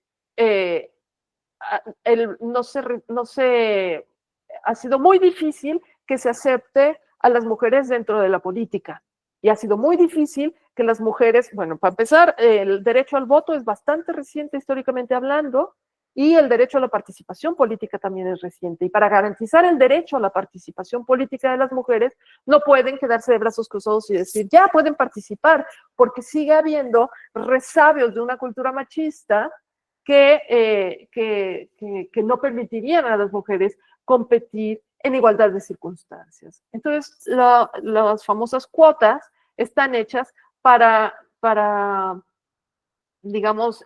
ha sido muy difícil que se acepte a las mujeres dentro de la política. Y ha sido muy difícil que las mujeres, bueno, para empezar, el derecho al voto es bastante reciente históricamente hablando, y el derecho a la participación política también es reciente. Y para garantizar el derecho a la participación política de las mujeres, no pueden quedarse de brazos cruzados y decir, ya pueden participar, porque sigue habiendo resabios de una cultura machista que no permitirían a las mujeres competir en igualdad de circunstancias. Entonces, las famosas cuotas están hechas para digamos,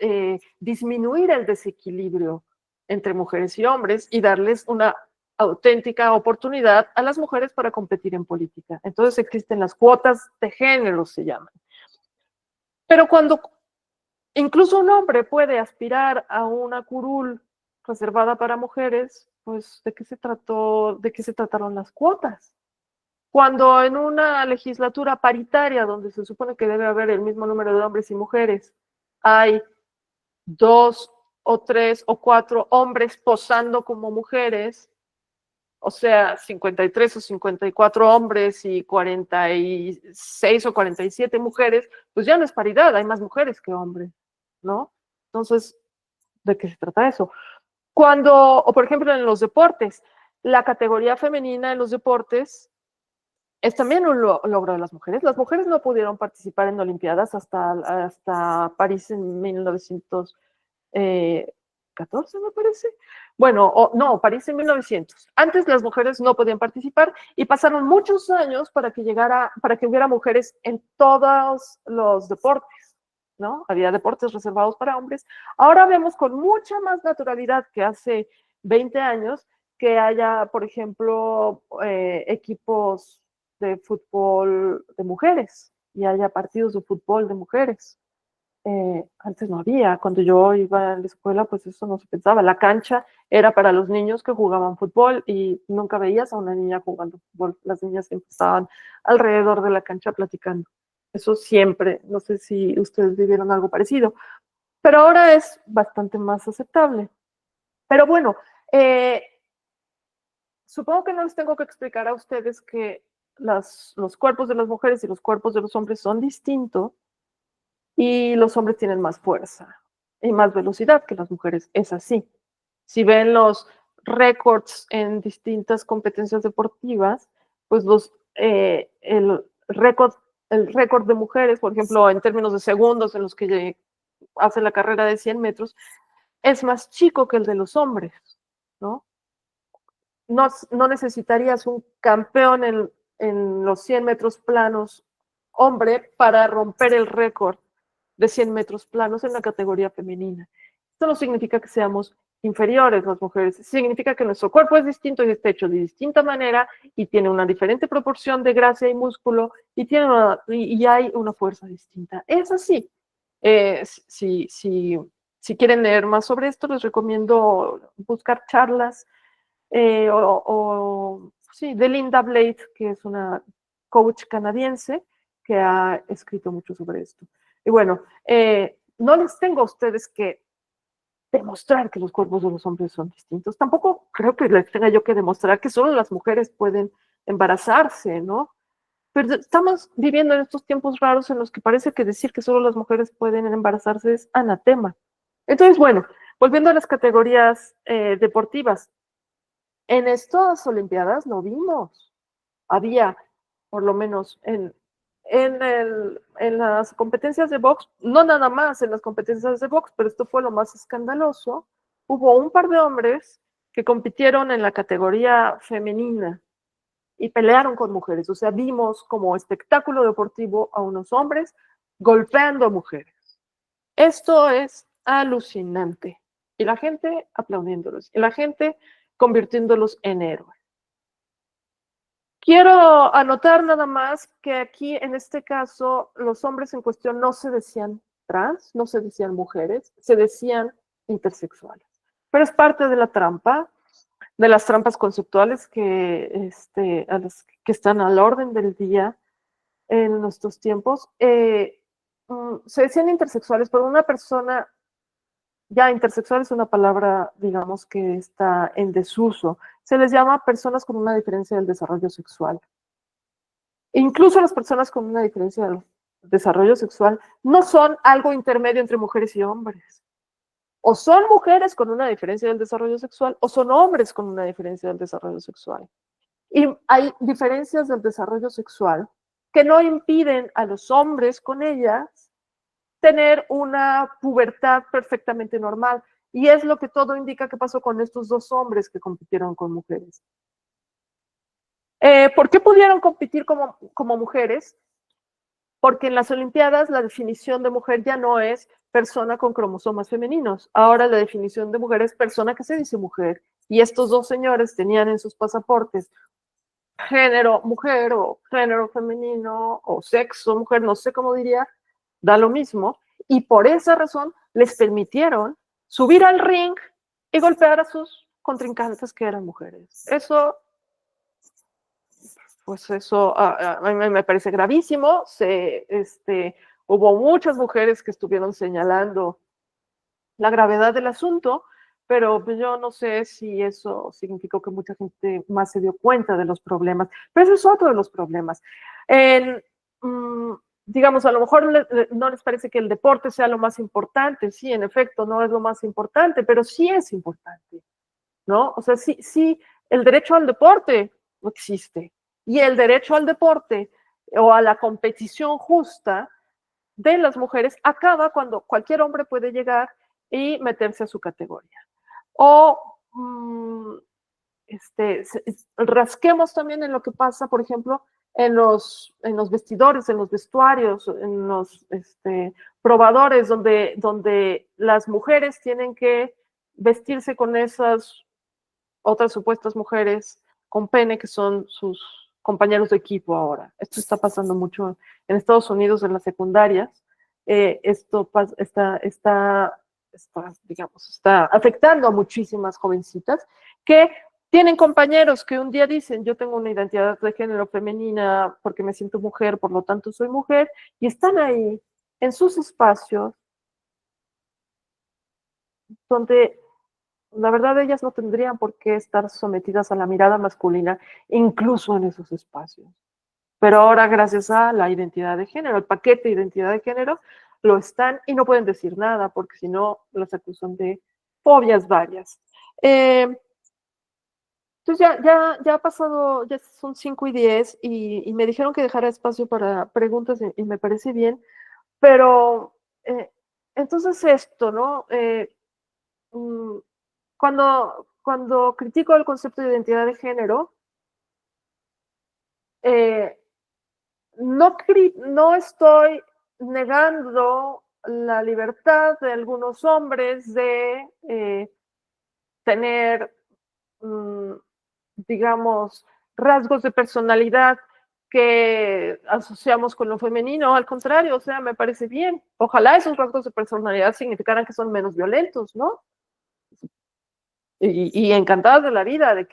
disminuir el desequilibrio entre mujeres y hombres y darles una auténtica oportunidad a las mujeres para competir en política. Entonces existen las cuotas de género, se llaman. Pero cuando incluso un hombre puede aspirar a una curul reservada para mujeres, pues ¿de qué se trataron las cuotas? Cuando en una legislatura paritaria, donde se supone que debe haber el mismo número de hombres y mujeres, hay 2 o 3 o 4 hombres posando como mujeres, o sea, 53 o 54 hombres y 46 o 47 mujeres, pues ya no es paridad, hay más mujeres que hombres, ¿no? Entonces, ¿de qué se trata eso? O por ejemplo, en los deportes, la categoría femenina en los deportes es también un logro de las mujeres. Las mujeres no pudieron participar en Olimpiadas hasta París en 1914, me parece. Bueno, no, París en 1900. Antes las mujeres no podían participar y pasaron muchos años para que hubiera mujeres en todos los deportes, ¿no? Había deportes reservados para hombres. Ahora vemos con mucha más naturalidad que hace 20 años que haya, por ejemplo, equipos de fútbol de mujeres y haya partidos de fútbol de mujeres. Antes no había, cuando yo iba a la escuela, pues eso no se pensaba. La cancha era para los niños que jugaban fútbol y nunca veías a una niña jugando fútbol. Las niñas siempre estaban alrededor de la cancha platicando. Eso siempre, no sé si ustedes vivieron algo parecido, pero ahora es bastante más aceptable. Pero bueno, supongo que no les tengo que explicar a ustedes que los cuerpos de las mujeres y los cuerpos de los hombres son distintos y los hombres tienen más fuerza y más velocidad que las mujeres. Es así. Si ven los récords en distintas competencias deportivas, pues el récord de mujeres, por ejemplo, en términos de segundos en los que hacen la carrera de 100 metros, es más chico que el de los hombres, ¿no? No necesitarías un campeón en los 100 metros planos hombre para romper el récord de 100 metros planos en la categoría femenina. Esto no significa que seamos inferiores las mujeres, significa que nuestro cuerpo es distinto y está hecho de distinta manera y tiene una diferente proporción de grasa y músculo y hay una fuerza distinta. Es así. Si quieren leer más sobre esto, les recomiendo buscar charlas sí, de Linda Blade, que es una coach canadiense que ha escrito mucho sobre esto. Y bueno, no les tengo a ustedes que demostrar que los cuerpos de los hombres son distintos. Tampoco creo que les tenga yo que demostrar que solo las mujeres pueden embarazarse, ¿no? Pero estamos viviendo en estos tiempos raros en los que parece que decir que solo las mujeres pueden embarazarse es anatema. Entonces, bueno, volviendo a las categorías deportivas, en estas Olimpiadas lo vimos. Había, por lo menos en las competencias de box, no nada más en las competencias de box, pero esto fue lo más escandaloso, hubo un par de hombres que compitieron en la categoría femenina y pelearon con mujeres. O sea, vimos como espectáculo deportivo a unos hombres golpeando a mujeres. Esto es alucinante. Y la gente aplaudiéndolos, y la gente convirtiéndolos en héroes. Quiero anotar nada más que aquí, en este caso, los hombres en cuestión no se decían trans, no se decían mujeres, se decían intersexuales. Pero es parte de la trampa, de las trampas conceptuales que están al orden del día en nuestros tiempos. Se decían intersexuales, pero una persona, ya intersexual es una palabra, digamos, que está en desuso. Se les llama personas con una diferencia del desarrollo sexual. Incluso las personas con una diferencia del desarrollo sexual no son algo intermedio entre mujeres y hombres. O son mujeres con una diferencia del desarrollo sexual o son hombres con una diferencia del desarrollo sexual. Y hay diferencias del desarrollo sexual que no impiden a los hombres con ellas tener una pubertad perfectamente normal. Y es lo que todo indica que pasó con estos dos hombres que compitieron con mujeres. ¿Por qué pudieron competir como mujeres? Porque en las Olimpiadas la definición de mujer ya no es persona con cromosomas femeninos. Ahora la definición de mujer es persona que se dice mujer. Y estos dos señores tenían en sus pasaportes género mujer o género femenino o sexo mujer, no sé cómo diría, da lo mismo. Y por esa razón les permitieron subir al ring y golpear a sus contrincantes que eran mujeres. Eso a mí me parece gravísimo. Hubo muchas mujeres que estuvieron señalando la gravedad del asunto, pero yo no sé si eso significó que mucha gente más se dio cuenta de los problemas. Pero ese es otro de los problemas. Digamos, a lo mejor no les parece que el deporte sea lo más importante. Sí, en efecto, no es lo más importante, pero sí es importante, ¿no? O sea, sí, el derecho al deporte no existe. Y el derecho al deporte o a la competición justa de las mujeres acaba cuando cualquier hombre puede llegar y meterse a su categoría. O rasquemos también en lo que pasa, por ejemplo, en los vestidores, en los vestuarios, en los probadores, donde las mujeres tienen que vestirse con esas otras supuestas mujeres con pene que son sus compañeros de equipo ahora. Esto está pasando mucho en Estados Unidos en las secundarias. Esto digamos, está afectando a muchísimas jovencitas que tienen compañeros que un día dicen, yo tengo una identidad de género femenina porque me siento mujer, por lo tanto soy mujer, y están ahí en sus espacios donde la verdad ellas no tendrían por qué estar sometidas a la mirada masculina, incluso en esos espacios. Pero ahora, gracias a la identidad de género, el paquete de identidad de género, lo están y no pueden decir nada, porque si no, las acusan de fobias varias. Entonces ya ha pasado, ya son 5:10 y me dijeron que dejara espacio para preguntas y me parece bien, pero entonces esto, ¿no? Cuando critico el concepto de identidad de género, no estoy negando la libertad de algunos hombres de tener, mm, digamos, rasgos de personalidad que asociamos con lo femenino. Al contrario, o sea, me parece bien. Ojalá esos rasgos de personalidad significaran que son menos violentos, ¿no? Y encantadas de la vida de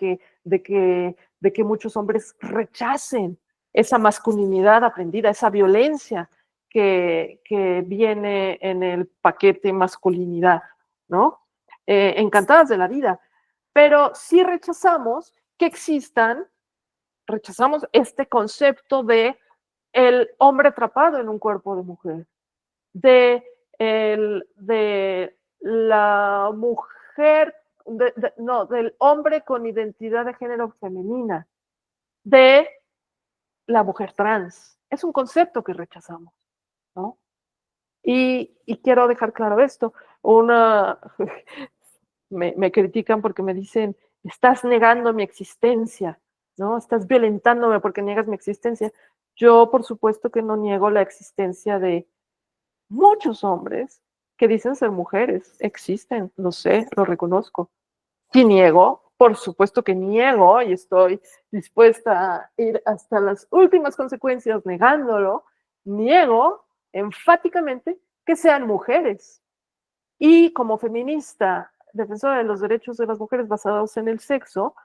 que muchos hombres rechacen esa masculinidad aprendida, esa violencia que viene en el paquete masculinidad, ¿no? Encantadas de la vida. Pero sí rechazamos este concepto de el hombre atrapado en un cuerpo de mujer, de la mujer, no, del hombre con identidad de género femenina, de la mujer trans. Es un concepto que rechazamos, ¿no? Y quiero dejar claro esto. Me critican porque me dicen, estás negando mi existencia, ¿no? Estás violentándome porque niegas mi existencia. Yo, por supuesto que no niego la existencia de muchos hombres que dicen ser mujeres. Existen, lo sé, lo reconozco. Y niego, por supuesto que niego, y estoy dispuesta a ir hasta las últimas consecuencias negándolo, niego enfáticamente que sean mujeres. Y como feminista, defensora de los derechos de las mujeres basados en el sexo,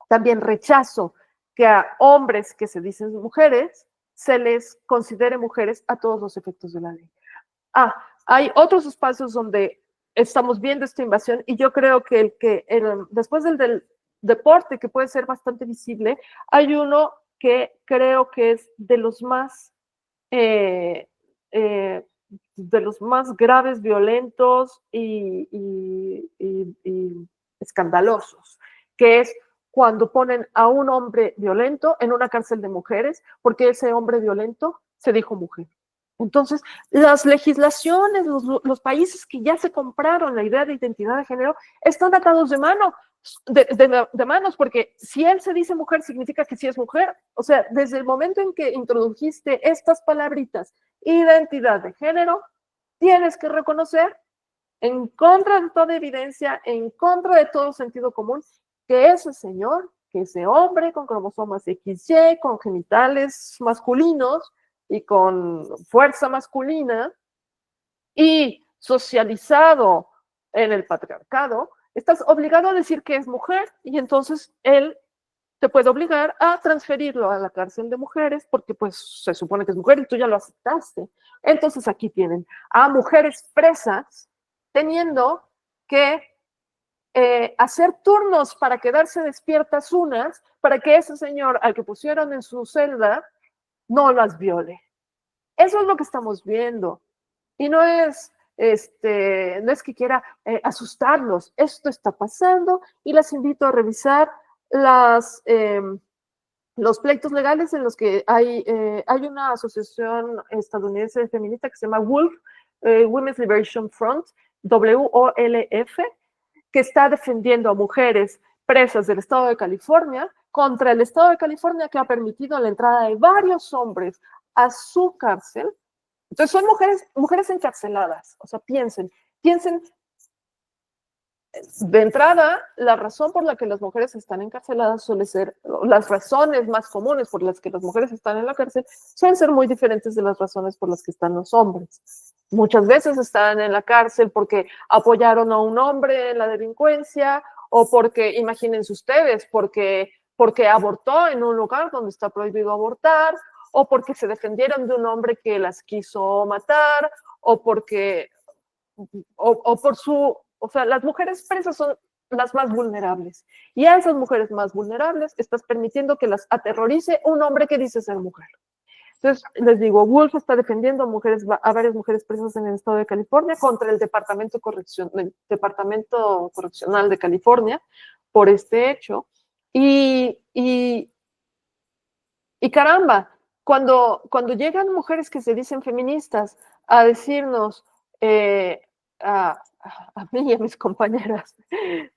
también rechazo que a hombres que se dicen mujeres se les considere mujeres a todos los efectos de la ley. Hay otros espacios donde estamos viendo esta invasión y yo creo que después del deporte, que puede ser bastante visible, hay uno que creo que es de los más graves, violentos y escandalosos, que es cuando ponen a un hombre violento en una cárcel de mujeres porque ese hombre violento se dijo mujer. Entonces, las legislaciones, los países que ya se compraron la idea de identidad de género están atados de manos, porque si él se dice mujer, significa que sí es mujer. O sea, desde el momento en que introdujiste estas palabritas, identidad de género, tienes que reconocer, en contra de toda evidencia, en contra de todo sentido común, que ese señor, que ese hombre con cromosomas XY, con genitales masculinos y con fuerza masculina y socializado en el patriarcado, estás obligado a decir que es mujer y entonces él te puede obligar a transferirlo a la cárcel de mujeres porque pues se supone que es mujer y tú ya lo aceptaste. Entonces aquí tienen a mujeres presas teniendo que hacer turnos para quedarse despiertas unas para que ese señor al que pusieron en su celda no las viole. Eso es lo que estamos viendo. Y no es que quiera asustarlos. Esto está pasando y las invito a revisar las los pleitos legales en los que hay una asociación estadounidense feminista que se llama WOLF, Women's Liberation Front, WOLF, que está defendiendo a mujeres presas del estado de California contra el estado de California, que ha permitido la entrada de varios hombres a su cárcel. Entonces son mujeres encarceladas. O sea, piensen de entrada, la razón por la que las mujeres están encarceladas suele ser, las razones más comunes por las que las mujeres están en la cárcel suelen ser muy diferentes de las razones por las que están los hombres. Muchas veces están en la cárcel porque apoyaron a un hombre en la delincuencia, o porque, imagínense ustedes, porque abortó en un lugar donde está prohibido abortar, o porque se defendieron de un hombre que las quiso matar, o porque, o sea, las mujeres presas son las más vulnerables. Y a esas mujeres más vulnerables estás permitiendo que las aterrorice un hombre que dice ser mujer. Entonces, les digo, Wolf está defendiendo a varias mujeres presas en el estado de California contra el Departamento Correccional de California por este hecho. Y caramba, cuando llegan mujeres que se dicen feministas a decirnos a mí y a mis compañeras,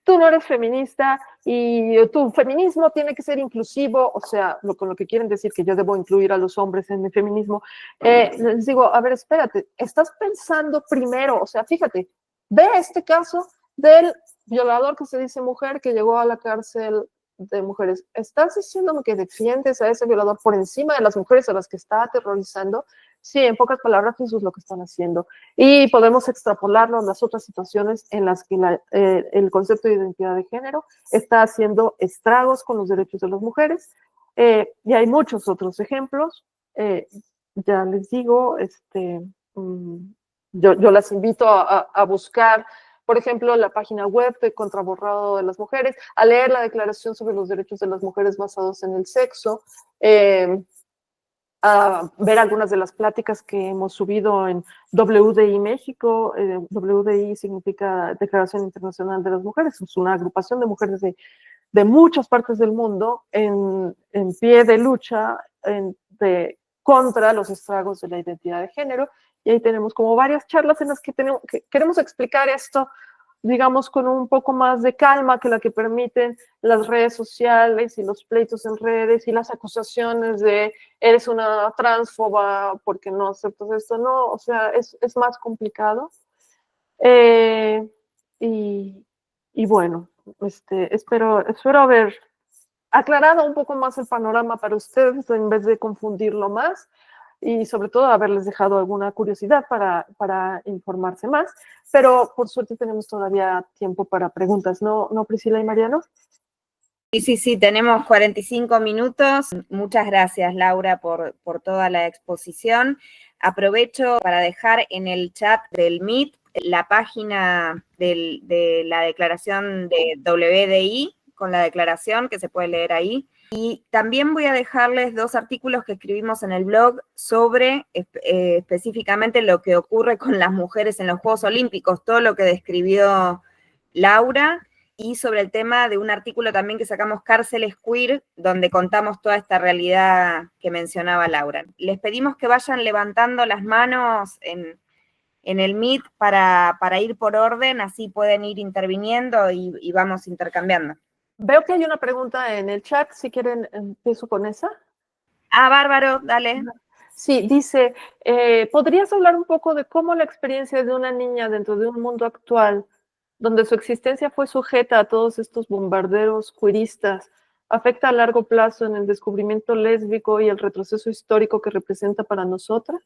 tú no eres feminista y tu feminismo tiene que ser inclusivo, o sea, con lo que quieren decir que yo debo incluir a los hombres en mi feminismo, les digo, a ver, espérate, estás pensando primero, o sea, fíjate, ve este caso del violador que se dice mujer que llegó a la cárcel de mujeres. ¿Estás diciéndome que defiendes a ese violador por encima de las mujeres a las que está aterrorizando? Sí, en pocas palabras, eso es lo que están haciendo. Y podemos extrapolarlo a las otras situaciones en las que el concepto de identidad de género está haciendo estragos con los derechos de las mujeres. Y hay muchos otros ejemplos. Ya les digo, yo las invito a buscar, por ejemplo, la página web de Contraborrado de las Mujeres, a leer la Declaración sobre los Derechos de las Mujeres basados en el sexo, a ver algunas de las pláticas que hemos subido en WDI México. WDI significa Declaración Internacional de las Mujeres, es una agrupación de mujeres de muchas partes del mundo en pie de lucha contra los estragos de la identidad de género. Y ahí tenemos como varias charlas en las que queremos explicar esto, digamos, con un poco más de calma que la que permiten las redes sociales y los pleitos en redes y las acusaciones de eres una transfoba porque no aceptas esto. No, o sea, es más complicado. Y bueno, espero haber aclarado un poco más el panorama para ustedes en vez de confundirlo más, y sobre todo haberles dejado alguna curiosidad para informarse más, pero por suerte tenemos todavía tiempo para preguntas, ¿no, Priscila y Mariano? Sí, tenemos 45 minutos. Muchas gracias, Laura, por toda la exposición. Aprovecho para dejar en el chat del Meet la página de la declaración de WDI, con la declaración que se puede leer ahí. Y también voy a dejarles 2 artículos que escribimos en el blog sobre específicamente lo que ocurre con las mujeres en los Juegos Olímpicos, todo lo que describió Laura, y sobre el tema de un artículo también que sacamos, Cárceles Queer, donde contamos toda esta realidad que mencionaba Laura. Les pedimos que vayan levantando las manos en el Meet para ir por orden, así pueden ir interviniendo y vamos intercambiando. Veo que hay una pregunta en el chat, si quieren empiezo con esa. Bárbaro, dale. Sí, dice, ¿podrías hablar un poco de cómo la experiencia de una niña dentro de un mundo actual, donde su existencia fue sujeta a todos estos bombarderos queeristas, afecta a largo plazo en el descubrimiento lésbico y el retroceso histórico que representa para nosotras?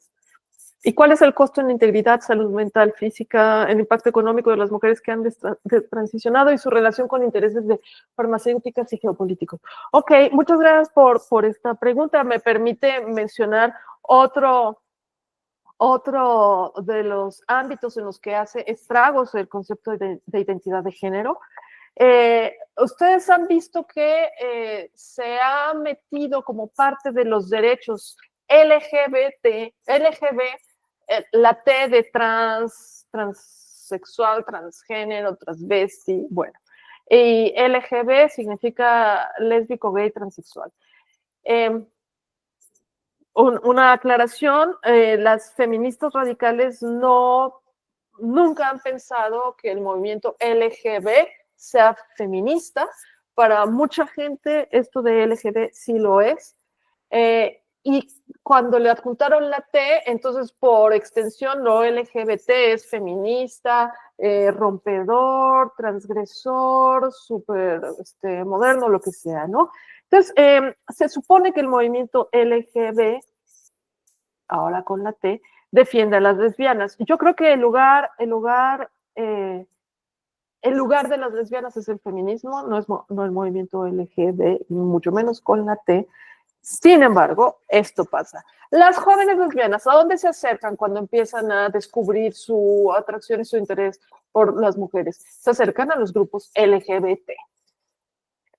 ¿Y cuál es el costo en integridad, salud mental, física, el impacto económico de las mujeres que han transicionado y su relación con intereses de farmacéuticas y geopolíticos? Ok, muchas gracias por esta pregunta. Me permite mencionar otro de los ámbitos en los que hace estragos el concepto de identidad de género. Ustedes han visto que se ha metido como parte de los derechos LGBT, la T de transexual, transgénero, transvesti, bueno, y LGB significa lésbico, gay, transexual. Una aclaración, las feministas radicales nunca han pensado que el movimiento LGB sea feminista. Para mucha gente esto de LGB sí lo es. Y cuando le adjuntaron la T, entonces por extensión lo LGBT es feminista, rompedor, transgresor, súper moderno, lo que sea, ¿no? Entonces, se supone que el movimiento LGB, ahora con la T, defiende a las lesbianas. Yo creo que el lugar de las lesbianas es el feminismo, no el movimiento LGB, ni mucho menos con la T. Sin embargo, esto pasa. Las jóvenes lesbianas, ¿a dónde se acercan cuando empiezan a descubrir su atracción y su interés por las mujeres? Se acercan a los grupos LGBT.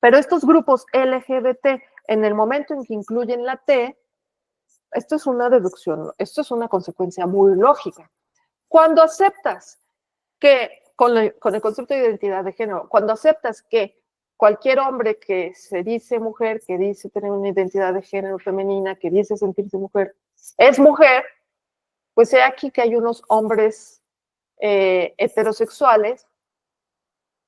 Pero estos grupos LGBT, en el momento en que incluyen la T, esto es una deducción, esto es una consecuencia muy lógica. Cuando aceptas que, con el concepto de identidad de género, cuando aceptas que cualquier hombre que se dice mujer, que dice tener una identidad de género femenina, que dice sentirse mujer, es mujer, pues he aquí que hay unos hombres heterosexuales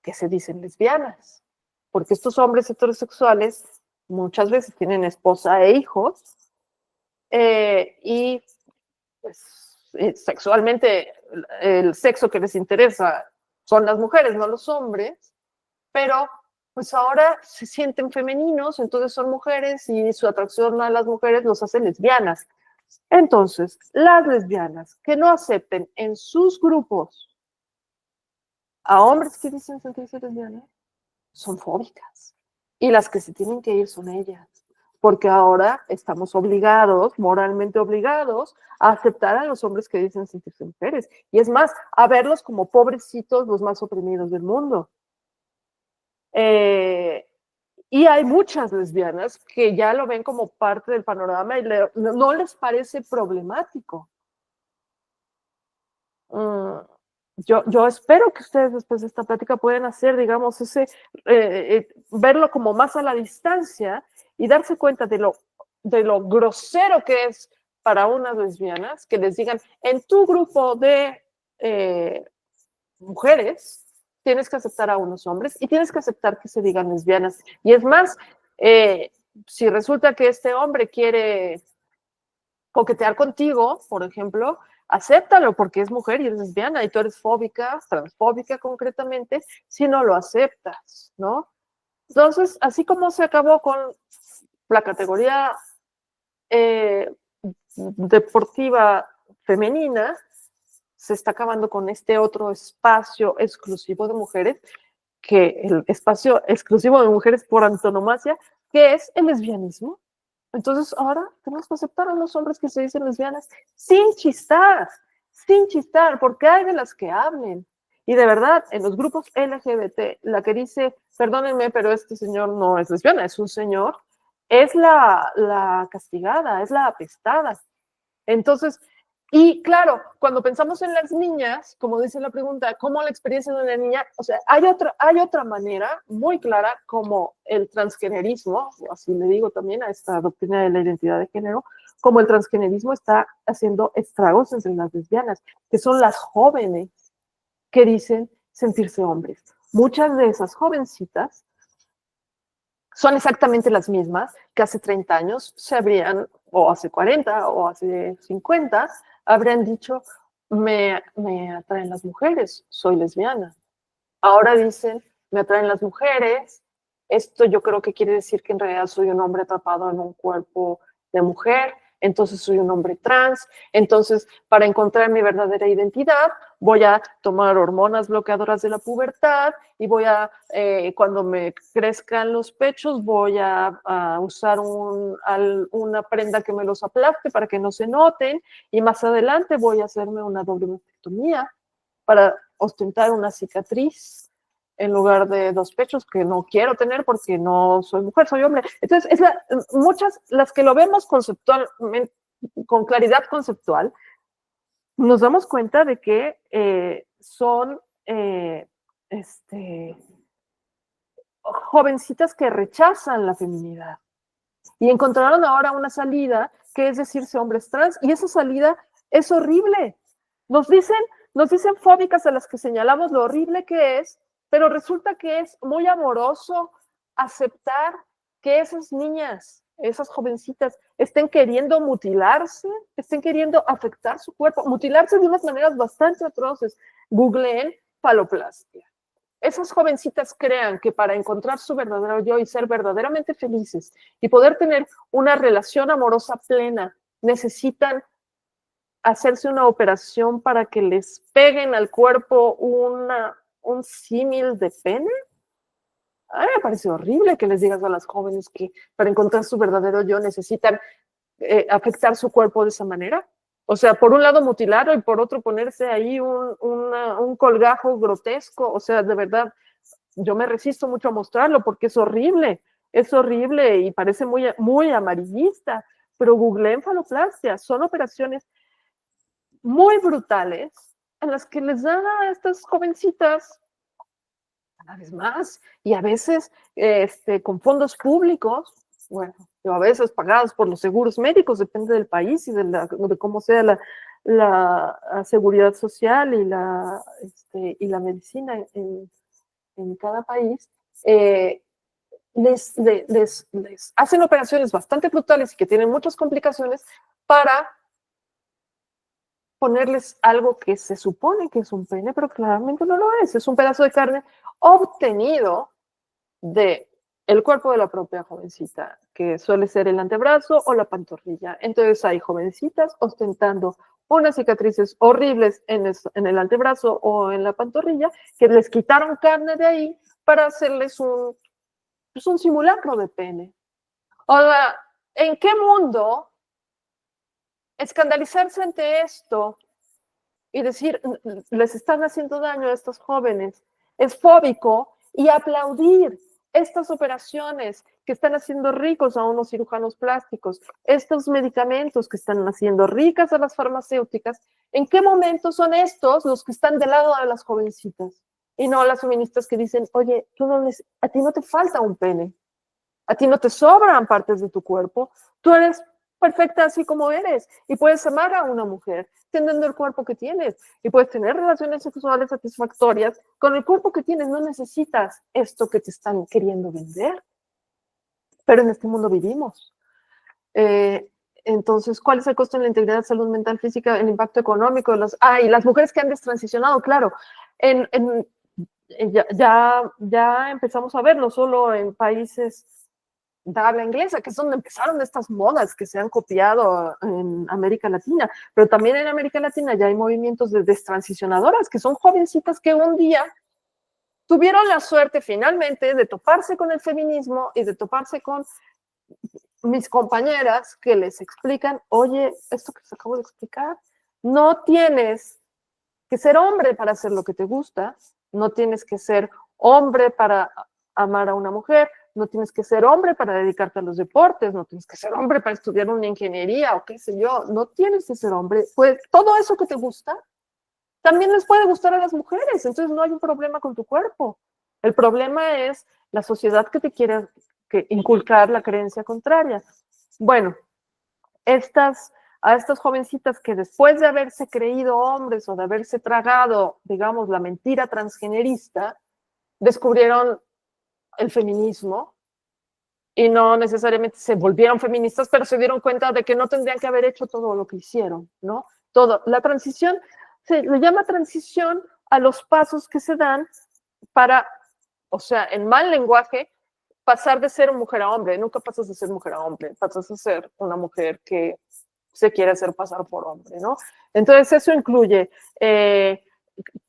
que se dicen lesbianas, porque estos hombres heterosexuales muchas veces tienen esposa e hijos, y pues, sexualmente el sexo que les interesa son las mujeres, no los hombres, pero pues ahora se sienten femeninos, entonces son mujeres y su atracción a las mujeres los hace lesbianas. Entonces, las lesbianas que no acepten en sus grupos a hombres que dicen sentirse lesbianas son fóbicas. Y las que se tienen que ir son ellas. Porque ahora estamos obligados, moralmente obligados, a aceptar a los hombres que dicen sentirse mujeres. Y es más, a verlos como pobrecitos los más oprimidos del mundo. Y hay muchas lesbianas que ya lo ven como parte del panorama y no les parece problemático. Yo espero que ustedes después de esta plática puedan hacer, digamos, verlo como más a la distancia y darse cuenta de lo grosero que es para unas lesbianas que les digan, en tu grupo de mujeres tienes que aceptar a unos hombres y tienes que aceptar que se digan lesbianas. Y es más, si resulta que este hombre quiere coquetear contigo, por ejemplo, acéptalo porque es mujer y es lesbiana y tú eres fóbica, transfóbica concretamente, si no lo aceptas, ¿no? Entonces, así como se acabó con la categoría deportiva femenina, se está acabando con este otro espacio exclusivo de mujeres, que el espacio exclusivo de mujeres por antonomasia, que es el lesbianismo. Entonces ahora tenemos que aceptar a los hombres que se dicen lesbianas sin chistar, porque hay de las que hablen. Y de verdad, en los grupos LGBT, la que dice, perdónenme, pero este señor no es lesbiana, es un señor, es la castigada, es la apestada. Entonces, y claro, cuando pensamos en las niñas, como dice la pregunta, ¿cómo la experiencia de una niña? O sea, hay otra manera muy clara como el transgenerismo, así le digo también a esta doctrina de la identidad de género, como el transgenerismo está haciendo estragos entre las lesbianas, que son las jóvenes que dicen sentirse hombres. Muchas de esas jovencitas son exactamente las mismas que hace 30 años se habrían, o hace 40, o hace 50, habrían dicho, me atraen las mujeres, soy lesbiana. Ahora dicen, me atraen las mujeres, esto yo creo que quiere decir que en realidad soy un hombre atrapado en un cuerpo de mujer, entonces soy un hombre trans, entonces para encontrar mi verdadera identidad voy a tomar hormonas bloqueadoras de la pubertad y voy a, cuando me crezcan los pechos, voy a usar una prenda que me los aplaste para que no se noten y más adelante voy a hacerme una doble mastectomía para ostentar una cicatriz en lugar de 2 pechos que no quiero tener porque no soy mujer, soy hombre. Entonces, muchas, las que lo vemos conceptualmente, con claridad conceptual, nos damos cuenta de que son jovencitas que rechazan la feminidad. Y encontraron ahora una salida que es decirse hombres trans, y esa salida es horrible. Nos dicen fóbicas a las que señalamos lo horrible que es, pero resulta que es muy amoroso aceptar que esas niñas, esas jovencitas, estén queriendo mutilarse, estén queriendo afectar su cuerpo, mutilarse de unas maneras bastante atroces. Googleen faloplastia. Esas jovencitas crean que para encontrar su verdadero yo y ser verdaderamente felices y poder tener una relación amorosa plena, necesitan hacerse una operación para que les peguen al cuerpo un símil de pene. A mí me parece horrible que les digas a las jóvenes que para encontrar su verdadero yo necesitan afectar su cuerpo de esa manera. O sea, por un lado mutilarlo y por otro ponerse ahí un colgajo grotesco. O sea, de verdad, yo me resisto mucho a mostrarlo porque es horrible y parece muy, muy amarillista. Pero googleen faloplastia, son operaciones muy brutales en las que les dan a estas jovencitas cada vez más y a veces con fondos públicos, bueno, a veces pagados por los seguros médicos, depende del país y de cómo sea la seguridad social y la medicina en cada país. Les hacen operaciones bastante brutales y que tienen muchas complicaciones para ponerles algo que se supone que es un pene, pero claramente no lo es. Es un pedazo de carne obtenido del cuerpo de la propia jovencita, que suele ser el antebrazo o la pantorrilla. Entonces hay jovencitas ostentando unas cicatrices horribles en el antebrazo o en la pantorrilla, que les quitaron carne de ahí para hacerles un simulacro de pene. Ahora, ¿en qué mundo escandalizarse ante esto y decir, les están haciendo daño a estos jóvenes, es fóbico, y aplaudir estas operaciones que están haciendo ricos a unos cirujanos plásticos, estos medicamentos que están haciendo ricas a las farmacéuticas? ¿En qué momento son estos los que están del lado de las jovencitas? Y no las feministas que dicen, oye, a ti no te falta un pene, a ti no te sobran partes de tu cuerpo, tú eres perfecta así como eres y puedes amar a una mujer teniendo el cuerpo que tienes y puedes tener relaciones sexuales satisfactorias con el cuerpo que tienes. No necesitas esto que te están queriendo vender, pero en este mundo vivimos. Entonces, ¿cuál es el costo en la integridad, salud mental, física, el impacto económico? Y las mujeres que han destransicionado, claro, ya empezamos a ver, no solo en países de habla inglesa, que es donde empezaron estas modas que se han copiado en América Latina, pero también en América Latina ya hay movimientos de destransicionadoras, que son jovencitas que un día tuvieron la suerte finalmente de toparse con el feminismo y de toparse con mis compañeras que les explican, oye, esto que les acabo de explicar, no tienes que ser hombre para hacer lo que te gusta, no tienes que ser hombre para amar a una mujer, no tienes que ser hombre para dedicarte a los deportes, no tienes que ser hombre para estudiar una ingeniería o qué sé yo, no tienes que ser hombre. Pues todo eso que te gusta también les puede gustar a las mujeres, entonces no hay un problema con tu cuerpo. El problema es la sociedad que te quiere inculcar la creencia contraria. Bueno, a estas jovencitas que después de haberse creído hombres o de haberse tragado, digamos, la mentira transgenerista, descubrieron el feminismo y no necesariamente se volvieron feministas, pero se dieron cuenta de que no tendrían que haber hecho todo lo que hicieron, ¿no? La transición, se le llama transición a los pasos que se dan para, o sea, en mal lenguaje, pasar de ser mujer a hombre. Nunca pasas de ser mujer a hombre, pasas a ser una mujer que se quiere hacer pasar por hombre, ¿no? Entonces eso incluye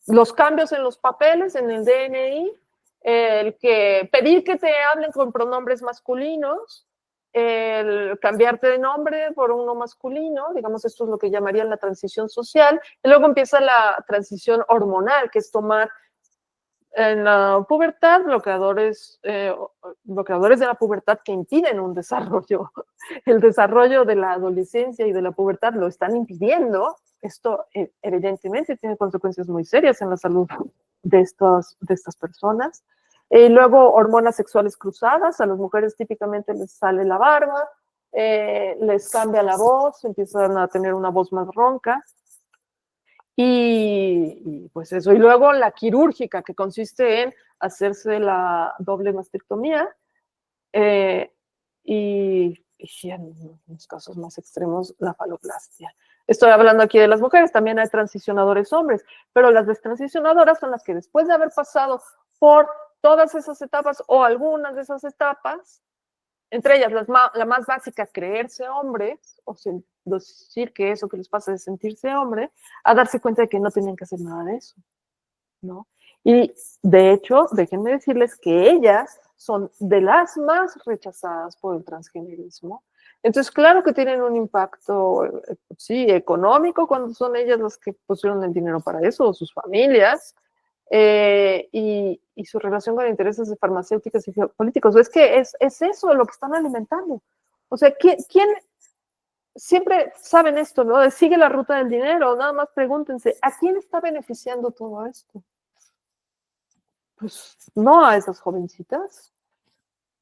los cambios en los papeles, en el DNI, pedir que te hablen con pronombres masculinos, el cambiarte de nombre por uno masculino, digamos, esto es lo que llamarían la transición social, y luego empieza la transición hormonal, que es tomar en la pubertad bloqueadores de la pubertad que impiden un desarrollo. El desarrollo de la adolescencia y de la pubertad lo están impidiendo. Esto evidentemente tiene consecuencias muy serias en la salud de estas personas. Y luego hormonas sexuales cruzadas, a las mujeres típicamente les sale la barba, les cambia la voz, empiezan a tener una voz más ronca. Y pues eso, y luego la quirúrgica, que consiste en hacerse la doble mastectomía, y en los casos más extremos, la faloplastia. Estoy hablando aquí de las mujeres, también hay transicionadores hombres, pero las destransicionadoras son las que después de haber pasado por todas esas etapas o algunas de esas etapas, entre ellas la más básica, creerse hombres, o decir que eso que les pasa es sentirse hombre, a darse cuenta de que no tenían que hacer nada de eso, ¿no? Y de hecho, déjenme decirles que ellas son de las más rechazadas por el transgenerismo. Entonces, claro que tienen un impacto, sí, económico, cuando son ellas las que pusieron el dinero para eso, o sus familias, y su relación con intereses de farmacéuticas y geopolíticos. Es que es eso lo que están alimentando. O sea, ¿quién siempre saben esto, ¿no? Sigue la ruta del dinero, nada más pregúntense, ¿a quién está beneficiando todo esto? Pues no a esas jovencitas,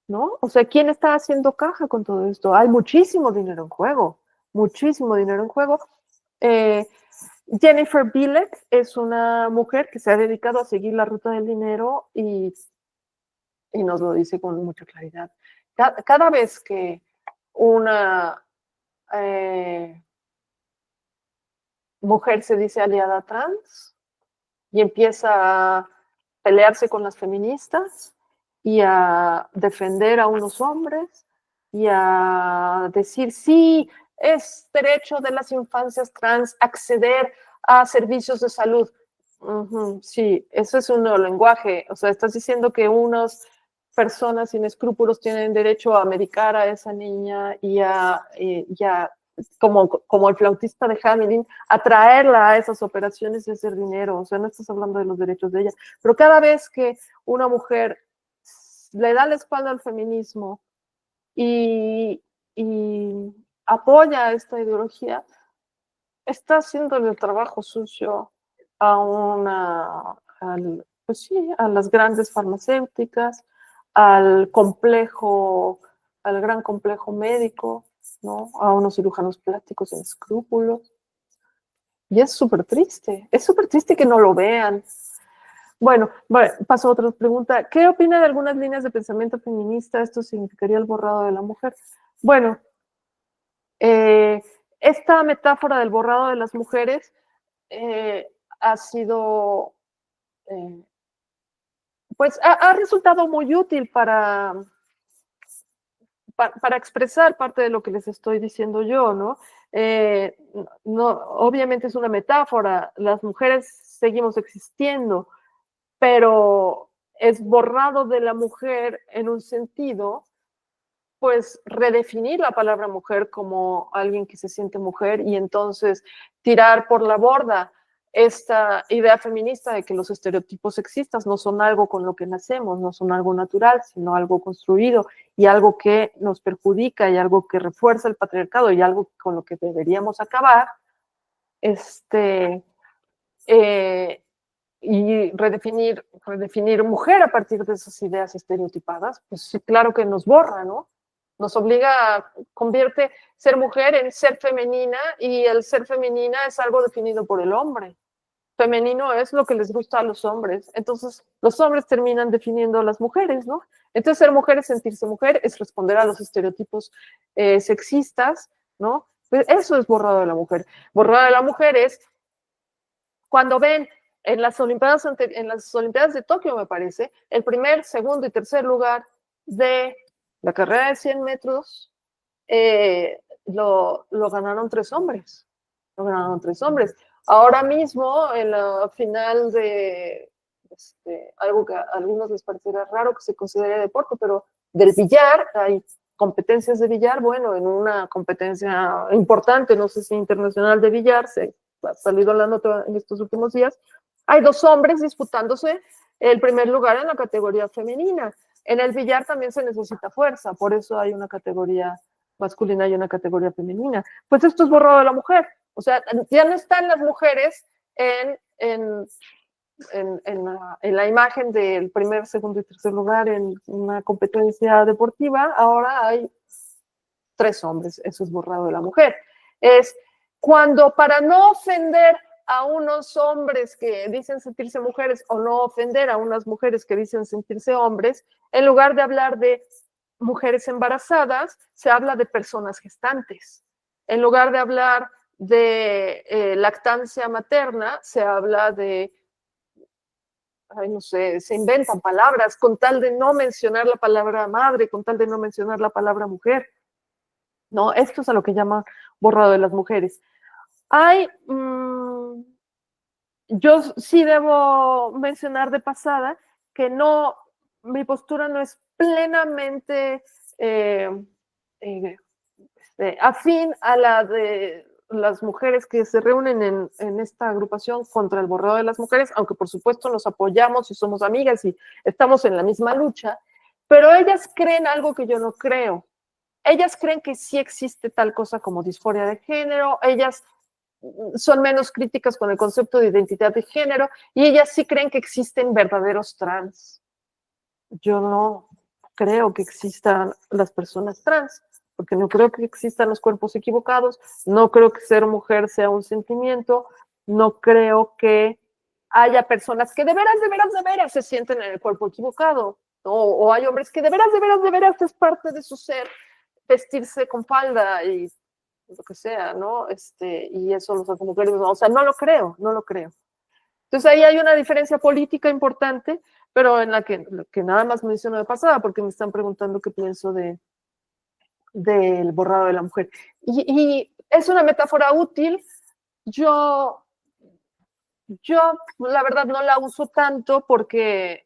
¿no? O sea, ¿quién está haciendo caja con todo esto? Hay muchísimo dinero en juego, muchísimo dinero en juego. Jennifer Bilek es una mujer que se ha dedicado a seguir la ruta del dinero y nos lo dice con mucha claridad. Cada vez que una mujer se dice aliada trans y empieza a pelearse con las feministas y a defender a unos hombres y a decir, sí, es derecho de las infancias trans acceder a servicios de salud. Sí, eso es un nuevo lenguaje. O sea, estás diciendo que unas personas sin escrúpulos tienen derecho a medicar a esa niña y a como el flautista de Hamelin, atraerla a esas operaciones y hacer dinero. O sea, no estás hablando de los derechos de ella. Pero cada vez que una mujer le da la espalda al feminismo y apoya esta ideología, está haciendo el trabajo sucio pues sí, a las grandes farmacéuticas, al gran complejo médico, ¿no? A unos cirujanos plásticos sin escrúpulos. Y es súper triste que no lo vean. Bueno, paso a otra pregunta. ¿Qué opina de algunas líneas de pensamiento feminista? ¿Esto significaría el borrado de la mujer? Bueno, esta metáfora del borrado de las mujeres ha sido, pues ha resultado muy útil para expresar parte de lo que les estoy diciendo yo, ¿no? No, obviamente es una metáfora, las mujeres seguimos existiendo, pero es borrado de la mujer en un sentido, pues redefinir la palabra mujer como alguien que se siente mujer y entonces tirar por la borda esta idea feminista de que los estereotipos sexistas no son algo con lo que nacemos, no son algo natural, sino algo construido y algo que nos perjudica y algo que refuerza el patriarcado y algo con lo que deberíamos acabar, y redefinir mujer a partir de esas ideas estereotipadas, pues sí, claro que nos borra, ¿no? Nos obliga, convierte ser mujer en ser femenina y el ser femenina es algo definido por el hombre. Femenino es lo que les gusta a los hombres. Entonces, los hombres terminan definiendo a las mujeres, ¿no? Entonces, ser mujer es sentirse mujer, es responder a los estereotipos sexistas, ¿no? Pues eso es borrado de la mujer. Borrado de la mujer es cuando ven en las Olimpiadas de Tokio, me parece, el primer, segundo y tercer lugar de la carrera de 100 metros lo ganaron 3 hombres. Lo ganaron 3 hombres. Ahora mismo, en la final de algo que a algunos les parecerá raro que se considere deporte, pero del billar, hay competencias de billar. Bueno, en una competencia importante, no sé si internacional de billar, se ha salido la nota en estos últimos días, hay 2 hombres disputándose el primer lugar en la categoría femenina. En el billar también se necesita fuerza, por eso hay una categoría masculina y una categoría femenina. Pues esto es borrado de la mujer. O sea, ya no están las mujeres en la imagen del primer, segundo y tercer lugar en una competencia deportiva, ahora hay 3 hombres, eso es borrado de la mujer. Es cuando, para no ofender a unos hombres que dicen sentirse mujeres o no ofender a unas mujeres que dicen sentirse hombres, en lugar de hablar de mujeres embarazadas, se habla de personas gestantes. En lugar de hablar de lactancia materna, se habla de, ay, no sé, se inventan palabras con tal de no mencionar la palabra madre, con tal de no mencionar la palabra mujer. No, esto es a lo que llama borrado de las mujeres. Yo sí debo mencionar de pasada que no, mi postura no es plenamente afín a la de las mujeres que se reúnen en esta agrupación contra el borrado de las mujeres, aunque por supuesto nos apoyamos y somos amigas y estamos en la misma lucha, pero ellas creen algo que yo no creo. Ellas creen que sí existe tal cosa como disforia de género, ellas son menos críticas con el concepto de identidad de género y ellas sí creen que existen verdaderos trans. Yo no creo que existan las personas trans, porque no creo que existan los cuerpos equivocados, no creo que ser mujer sea un sentimiento, no creo que haya personas que de veras se sienten en el cuerpo equivocado, ¿no? O hay hombres que de veras es parte de su ser vestirse con falda y lo que sea, ¿no? Y eso los hace mujeres, o sea, no lo creo. Entonces ahí hay una diferencia política importante, pero en la que nada más menciono de pasada, porque me están preguntando qué pienso del borrado de la mujer. Y es una metáfora útil. Yo la verdad no la uso tanto porque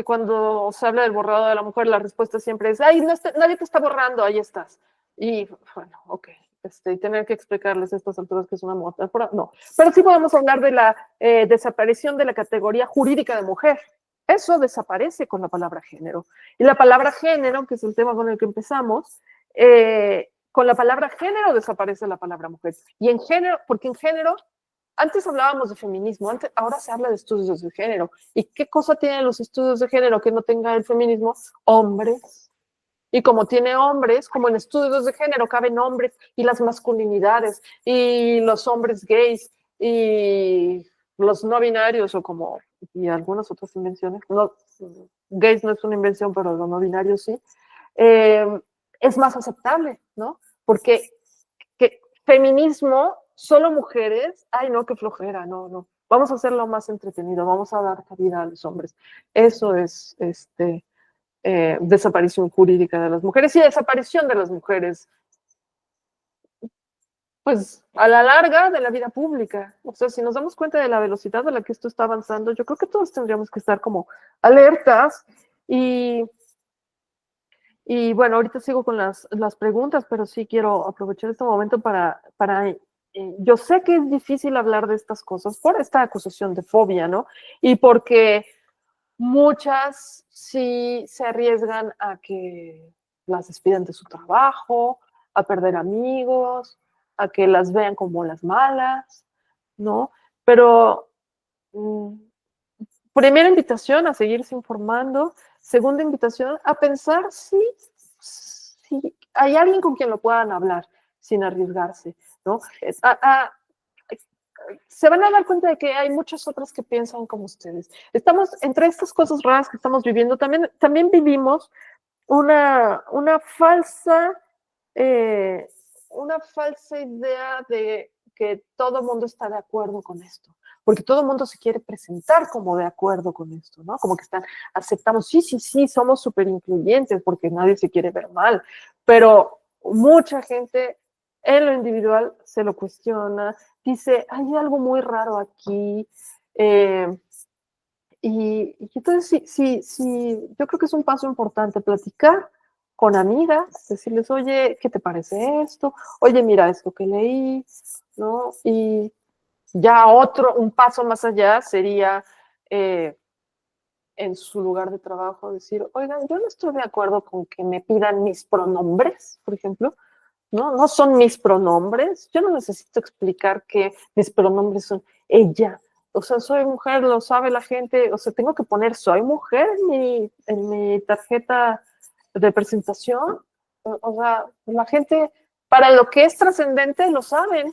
cuando se habla del borrado de la mujer, la respuesta siempre es, ay, nadie te está borrando, ahí estás. Y bueno, ok, y tener que explicarles a estas alturas que es una metáfora, no. Pero sí podemos hablar de la desaparición de la categoría jurídica de mujer. Eso desaparece con la palabra género. Y la palabra género, que es el tema con el que empezamos, con la palabra género desaparece la palabra mujer. Y en género, porque en género antes hablábamos de feminismo, ahora se habla de estudios de género. ¿Y qué cosa tienen los estudios de género que no tenga el feminismo? Hombres. Y como tiene hombres, como en estudios de género caben hombres y las masculinidades y los hombres gays y los no binarios y algunas otras invenciones. No, gays no es una invención, pero los no binarios sí. Es más aceptable, ¿no? Porque feminismo, solo mujeres, ay no, qué flojera, no. Vamos a hacerlo más entretenido, vamos a dar cabida a los hombres. Eso es desaparición jurídica de las mujeres y desaparición de las mujeres, pues a la larga de la vida pública. O sea, si nos damos cuenta de la velocidad a la que esto está avanzando, yo creo que todos tendríamos que estar como alertas y bueno, ahorita sigo con las preguntas, pero sí quiero aprovechar este momento para yo sé que es difícil hablar de estas cosas por esta acusación de fobia, ¿no? Y porque muchas sí se arriesgan a que las despidan de su trabajo, a perder amigos, a que las vean como las malas, ¿no? Pero primera invitación a seguirse informando. Segunda invitación a pensar si hay alguien con quien lo puedan hablar sin arriesgarse, ¿no? Se van a dar cuenta de que hay muchas otras que piensan como ustedes. Estamos, entre estas cosas raras que estamos viviendo, también vivimos una falsa idea de que todo el mundo está de acuerdo con esto, porque todo el mundo se quiere presentar como de acuerdo con esto, ¿no? Como que aceptamos, sí, somos súper incluyentes porque nadie se quiere ver mal, pero mucha gente en lo individual se lo cuestiona, dice, hay algo muy raro aquí, y entonces sí, yo creo que es un paso importante platicar con amigas, decirles, oye, ¿qué te parece esto? Oye, mira esto que leí, ¿no? Y ya un paso más allá sería en su lugar de trabajo decir, oigan, yo no estoy de acuerdo con que me pidan mis pronombres, por ejemplo, ¿no? No son mis pronombres. Yo no necesito explicar que mis pronombres son ella. O sea, soy mujer, lo sabe la gente. O sea, tengo que poner soy mujer en mi tarjeta de presentación. O sea, la gente, para lo que es trascendente, lo saben.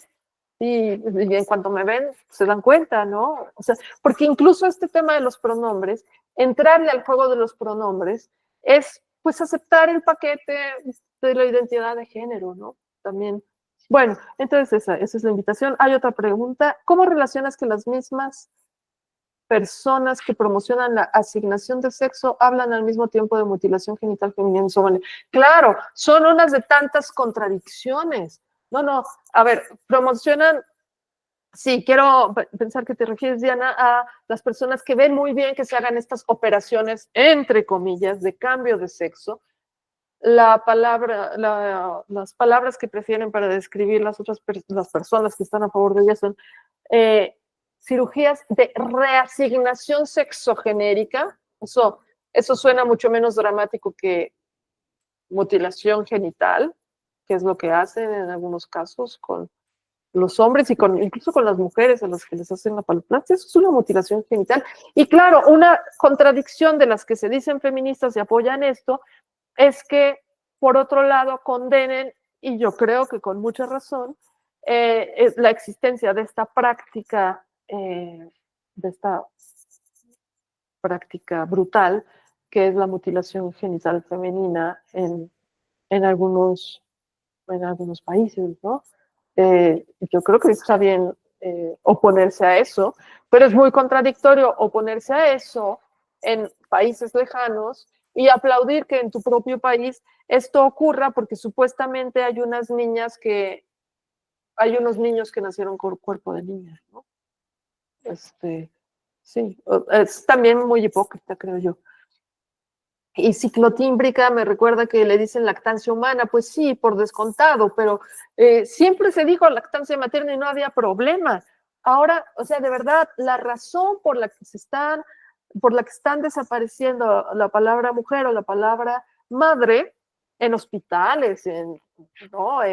Y en cuanto me ven, se dan cuenta, ¿no? O sea, porque incluso este tema de los pronombres, entrarle al juego de los pronombres, es pues aceptar el paquete de la identidad de género, ¿no? También. Bueno, entonces esa es la invitación. Hay otra pregunta. ¿Cómo relacionas que las mismas personas que promocionan la asignación de sexo hablan al mismo tiempo de mutilación genital femenina? Claro, son unas de tantas contradicciones. No, a ver, promocionan. Sí, quiero pensar que te refieres, Diana, a las personas que ven muy bien que se hagan estas operaciones, entre comillas, de cambio de sexo. Las palabras que prefieren para describir las personas que están a favor de ellas son cirugías de reasignación sexogenérica. Eso suena mucho menos dramático que mutilación genital, que es lo que hacen en algunos casos con los hombres y incluso con las mujeres a las que les hacen la paloplastia. Eso es una mutilación genital. Y claro, una contradicción de las que se dicen feministas y apoyan esto es que, por otro lado, condenen, y yo creo que con mucha razón, la existencia de esta práctica brutal, que es la mutilación genital femenina en algunos países, ¿no? Yo creo que está bien oponerse a eso, pero es muy contradictorio oponerse a eso en países lejanos y aplaudir que en tu propio país esto ocurra porque supuestamente hay unos niños que nacieron con cuerpo de niñas, ¿no? Sí, es también muy hipócrita, creo yo. Y ciclotímbrica me recuerda que le dicen lactancia humana, pues sí, por descontado, pero siempre se dijo lactancia materna y no había problema. Ahora, o sea, de verdad, la razón por la que están desapareciendo la palabra mujer o la palabra madre en hospitales, ¿no?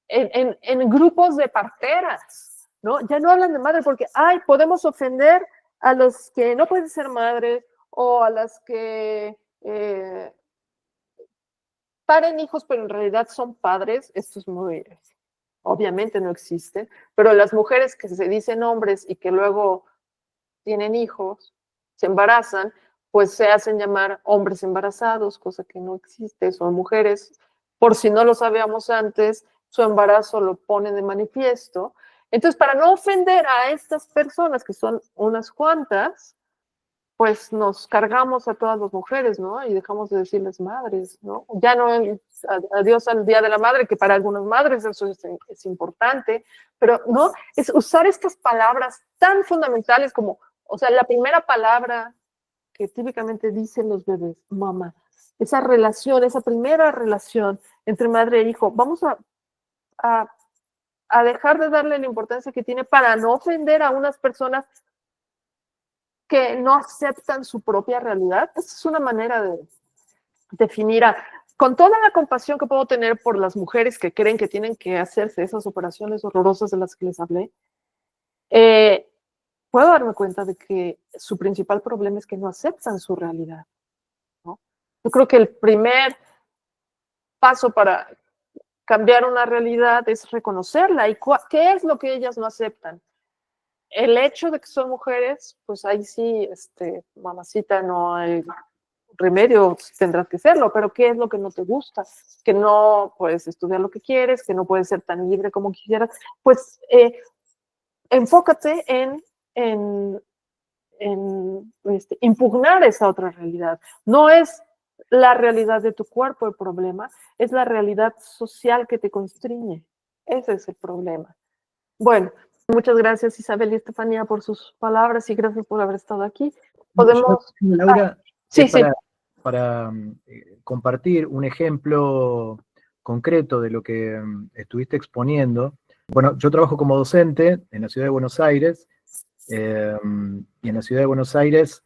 en grupos de parteras, ¿no? Ya no hablan de madre porque, ay, podemos ofender a los que no pueden ser madres o a las que paren hijos, pero en realidad son padres. Esto es muy, obviamente no existe, pero las mujeres que se dicen hombres y que luego tienen hijos, se embarazan, pues se hacen llamar hombres embarazados, cosa que no existe, son mujeres. Por si no lo sabíamos antes, su embarazo lo pone de manifiesto. Entonces, para no ofender a estas personas, que son unas cuantas, pues nos cargamos a todas las mujeres, ¿no? Y dejamos de decirles madres, ¿no? Ya no, adiós al Día de la Madre, que para algunas madres eso es importante, pero no, es usar estas palabras tan fundamentales como, o sea, la primera palabra que típicamente dicen los bebés, mamá, esa relación, esa primera relación entre madre e hijo, vamos a dejar de darle la importancia que tiene para no ofender a unas personas que no aceptan su propia realidad. Esa es una manera de definir con toda la compasión que puedo tener por las mujeres que creen que tienen que hacerse esas operaciones horrorosas de las que les hablé, puedo darme cuenta de que su principal problema es que no aceptan su realidad, ¿no? Yo creo que el primer paso para cambiar una realidad es reconocerla. ¿Y qué es lo que ellas no aceptan? El hecho de que son mujeres, pues ahí sí, mamacita, no hay remedio, tendrás que hacerlo, pero ¿qué es lo que no te gusta? Que no puedes estudiar lo que quieres, que no puedes ser tan libre como quisieras. Pues enfócate en impugnar esa otra realidad. No es la realidad de tu cuerpo el problema, es la realidad social que te constriñe. Ese es el problema. Bueno, muchas gracias Isabel y Estefanía por sus palabras y gracias por haber estado aquí. Podemos... Laura, sí, sí. Para compartir un ejemplo concreto de lo que estuviste exponiendo. Bueno, yo trabajo como docente en la ciudad de Buenos Aires, y en la ciudad de Buenos Aires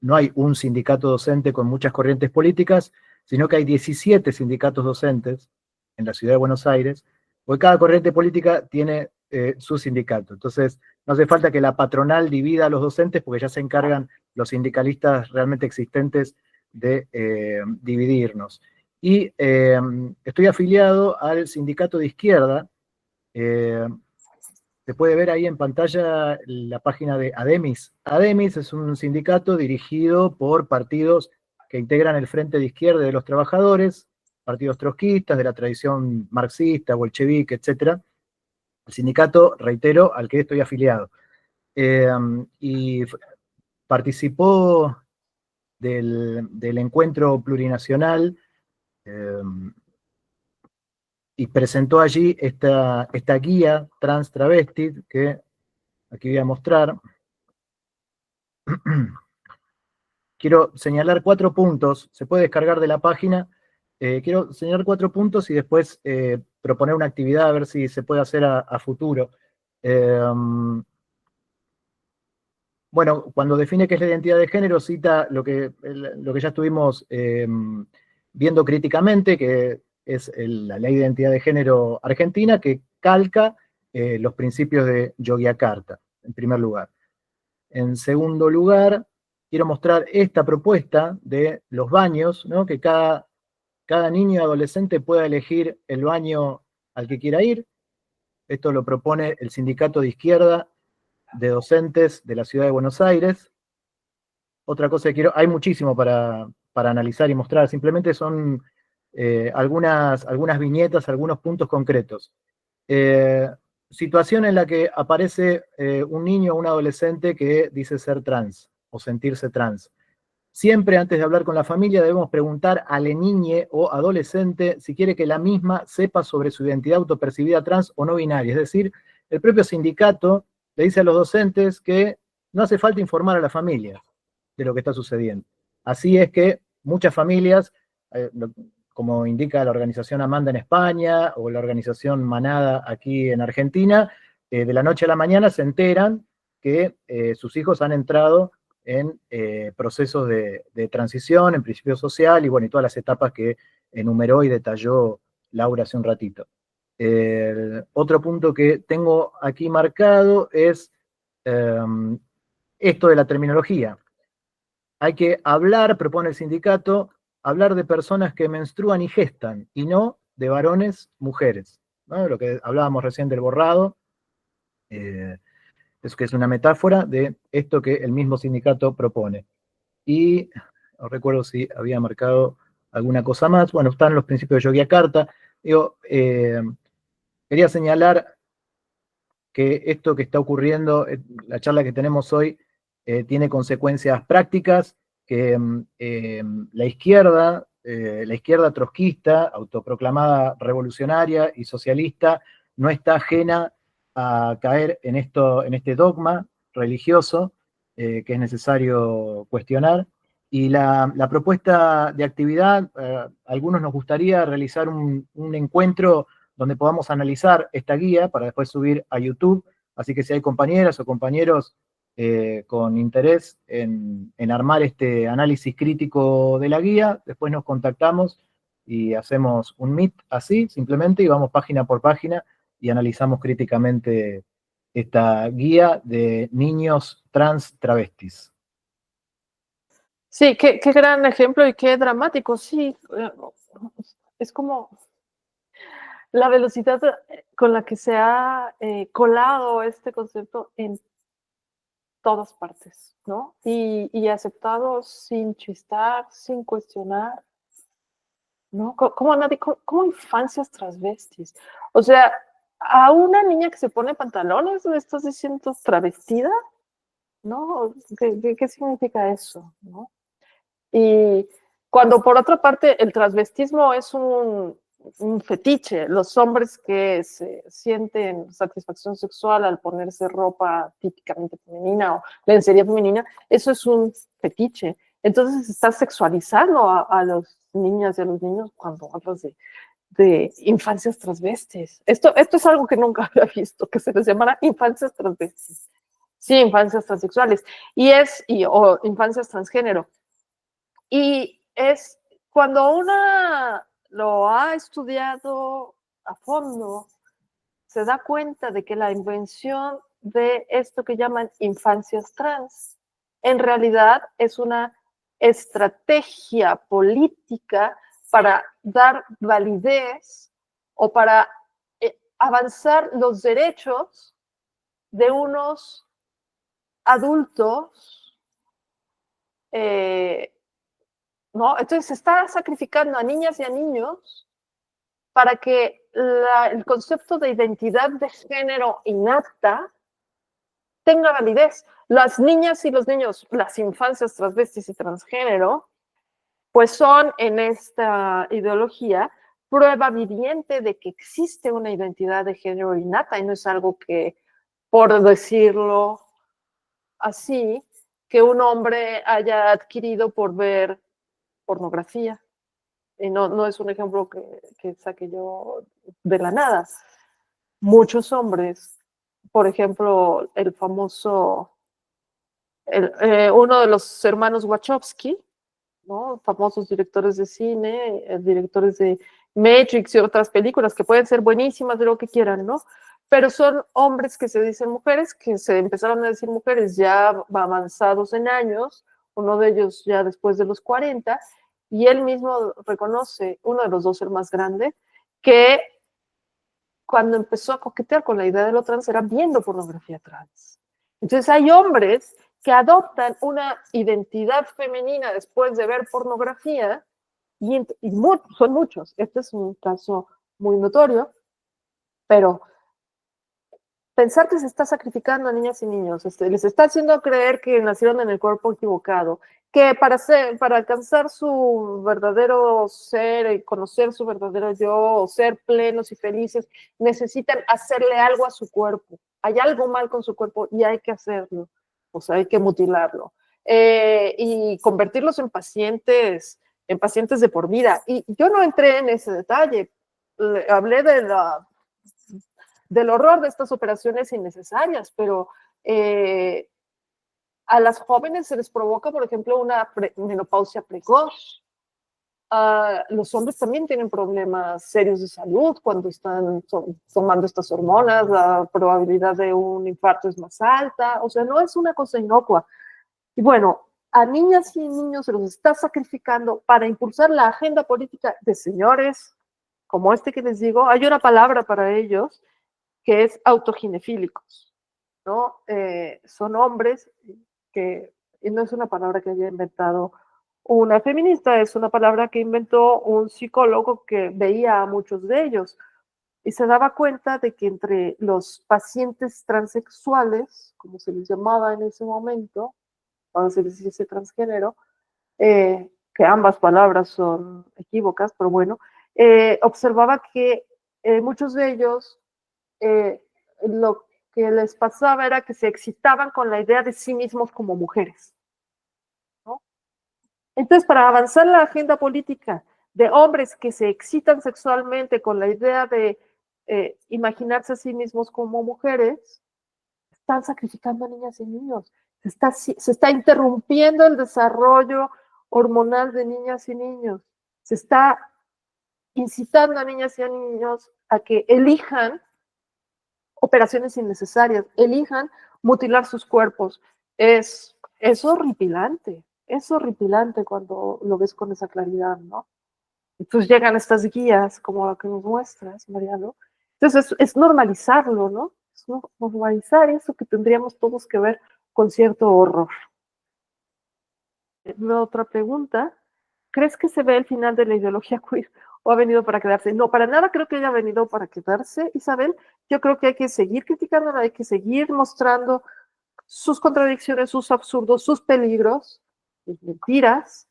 no hay un sindicato docente con muchas corrientes políticas, sino que hay 17 sindicatos docentes en la ciudad de Buenos Aires, porque cada corriente política tiene su sindicato. Entonces, no hace falta que la patronal divida a los docentes, porque ya se encargan los sindicalistas realmente existentes de dividirnos. Y estoy afiliado al sindicato de izquierda. Se puede ver ahí en pantalla la página de ADEMIS. ADEMIS es un sindicato dirigido por partidos que integran el Frente de Izquierda de los Trabajadores, partidos trotskistas de la tradición marxista, bolchevique, etc. El sindicato, reitero, al que estoy afiliado. Y participó del encuentro plurinacional y presentó allí esta guía trans travesti que aquí voy a mostrar. Quiero señalar 4 puntos, se puede descargar de la página. Quiero señalar 4 puntos y después proponer una actividad a ver si se puede hacer a futuro. Bueno, cuando define qué es la identidad de género, cita lo que ya estuvimos viendo críticamente, que es la ley de identidad de género argentina, que calca los principios de Yogyakarta, en primer lugar. En segundo lugar, quiero mostrar esta propuesta de los baños, ¿no? Que cada niño y adolescente pueda elegir el baño al que quiera ir. Esto lo propone el sindicato de izquierda de docentes de la ciudad de Buenos Aires. Otra cosa que quiero, hay muchísimo para analizar y mostrar, simplemente son algunas viñetas, algunos puntos concretos. Situación en la que aparece un niño o un adolescente que dice ser trans o sentirse trans. Siempre antes de hablar con la familia debemos preguntar a la niña o adolescente si quiere que la misma sepa sobre su identidad autopercibida trans o no binaria. Es decir, el propio sindicato le dice a los docentes que no hace falta informar a la familia de lo que está sucediendo. Así es que muchas familias, como indica la organización Amanda en España o la organización Manada aquí en Argentina, de la noche a la mañana se enteran que sus hijos han entrado en procesos de transición, en principio social, y bueno, y todas las etapas que enumeró y detalló Laura hace un ratito. Otro punto que tengo aquí marcado es esto de la terminología. Hay que hablar, propone el sindicato, hablar de personas que menstruan y gestan, y no de varones, mujeres, ¿no? Lo que hablábamos recién del borrado, es que es una metáfora de esto que el mismo sindicato propone. Y no recuerdo si había marcado alguna cosa más. Bueno, están los principios de Yogyakarta. Digo, quería señalar que esto que está ocurriendo, la charla que tenemos hoy, tiene consecuencias prácticas, que la izquierda trotskista, autoproclamada revolucionaria y socialista, no está ajena a caer en este dogma religioso que es necesario cuestionar. Y la propuesta de actividad, algunos nos gustaría realizar un encuentro donde podamos analizar esta guía para después subir a YouTube. Así que si hay compañeras o compañeros con interés en armar este análisis crítico de la guía, después nos contactamos y hacemos un meet así, simplemente, y vamos página por página y analizamos críticamente esta guía de niños trans travestis. Sí, qué gran ejemplo y qué dramático, sí. Es como la velocidad con la que se ha colado este concepto en todas partes, ¿no? Y aceptado sin chistar, sin cuestionar, ¿no? ¿Cómo infancias transvestis? O sea, a una niña que se pone pantalones, ¿le estás diciendo travestida? ¿No? ¿Qué significa eso? ¿No? Y cuando por otra parte el transvestismo es un fetiche, los hombres que se sienten satisfacción sexual al ponerse ropa típicamente femenina o lencería femenina, eso es un fetiche. Entonces se está sexualizando a las niñas y a los niños cuando hablas de infancias transvestis. Esto es algo que nunca había visto, que se les llamara infancias transvestis. Sí, infancias transexuales o infancias transgénero. Y es cuando una lo ha estudiado a fondo, se da cuenta de que la invención de esto que llaman infancias trans, en realidad es una estrategia política para dar validez o para avanzar los derechos de unos adultos, ¿no? Entonces se está sacrificando a niñas y a niños para que el concepto de identidad de género innata tenga validez. Las niñas y los niños, las infancias transvestis y transgénero, pues son en esta ideología prueba viviente de que existe una identidad de género innata y no es algo que, por decirlo así, que un hombre haya adquirido por ver pornografía. Y no es un ejemplo que saque yo de la nada. Muchos hombres, por ejemplo, el famoso, uno de los hermanos Wachowski, ¿no? Famosos directores de cine, directores de Matrix y otras películas que pueden ser buenísimas de lo que quieran, ¿no? Pero son hombres que se dicen mujeres, que se empezaron a decir mujeres ya avanzados en años, uno de ellos ya después de los 40, y él mismo reconoce, uno de los dos, el más grande, que cuando empezó a coquetear con la idea de lo trans era viendo pornografía trans. Entonces hay hombres que adoptan una identidad femenina después de ver pornografía y son muchos. Este es un caso muy notorio, pero pensar que se está sacrificando a niñas y niños, les está haciendo creer que nacieron en el cuerpo equivocado, que para alcanzar su verdadero ser y conocer su verdadero yo, o ser plenos y felices, necesitan hacerle algo a su cuerpo. Hay algo mal con su cuerpo y hay que hacerlo, o sea, hay que mutilarlo. Y convertirlos en pacientes de por vida. Y yo no entré en ese detalle, hablé del horror de estas operaciones innecesarias, pero a las jóvenes se les provoca, por ejemplo, una menopausia precoz. Los hombres también tienen problemas serios de salud cuando están tomando estas hormonas, la probabilidad de un infarto es más alta, o sea, no es una cosa inocua. Y bueno, a niñas y niños se los está sacrificando para impulsar la agenda política de señores como este que les digo. Hay una palabra para ellos que es autoginefílicos, ¿no? Son hombres que, y no es una palabra que haya inventado una feminista, es una palabra que inventó un psicólogo que veía a muchos de ellos y se daba cuenta de que entre los pacientes transexuales, como se les llamaba en ese momento, ahora se les dice transgénero, que ambas palabras son equívocas, pero bueno, observaba que muchos de ellos lo que les pasaba era que se excitaban con la idea de sí mismos como mujeres, ¿no? Entonces, para avanzar la agenda política de hombres que se excitan sexualmente con la idea de imaginarse a sí mismos como mujeres, están sacrificando a niñas y niños. Se está interrumpiendo el desarrollo hormonal de niñas y niños. Se está incitando a niñas y a niños a que elijan operaciones innecesarias, elijan mutilar sus cuerpos. Es horripilante cuando lo ves con esa claridad, ¿no? Entonces llegan estas guías como la que nos muestras, Mariano. Entonces es normalizarlo, ¿no? Es normalizar eso que tendríamos todos que ver con cierto horror. Otra pregunta, ¿crees que se ve el final de la ideología queer o ha venido para quedarse? No, para nada creo que haya venido para quedarse, Isabel. Yo creo que hay que seguir criticándola, hay que seguir mostrando sus contradicciones, sus absurdos, sus peligros, sus mentiras,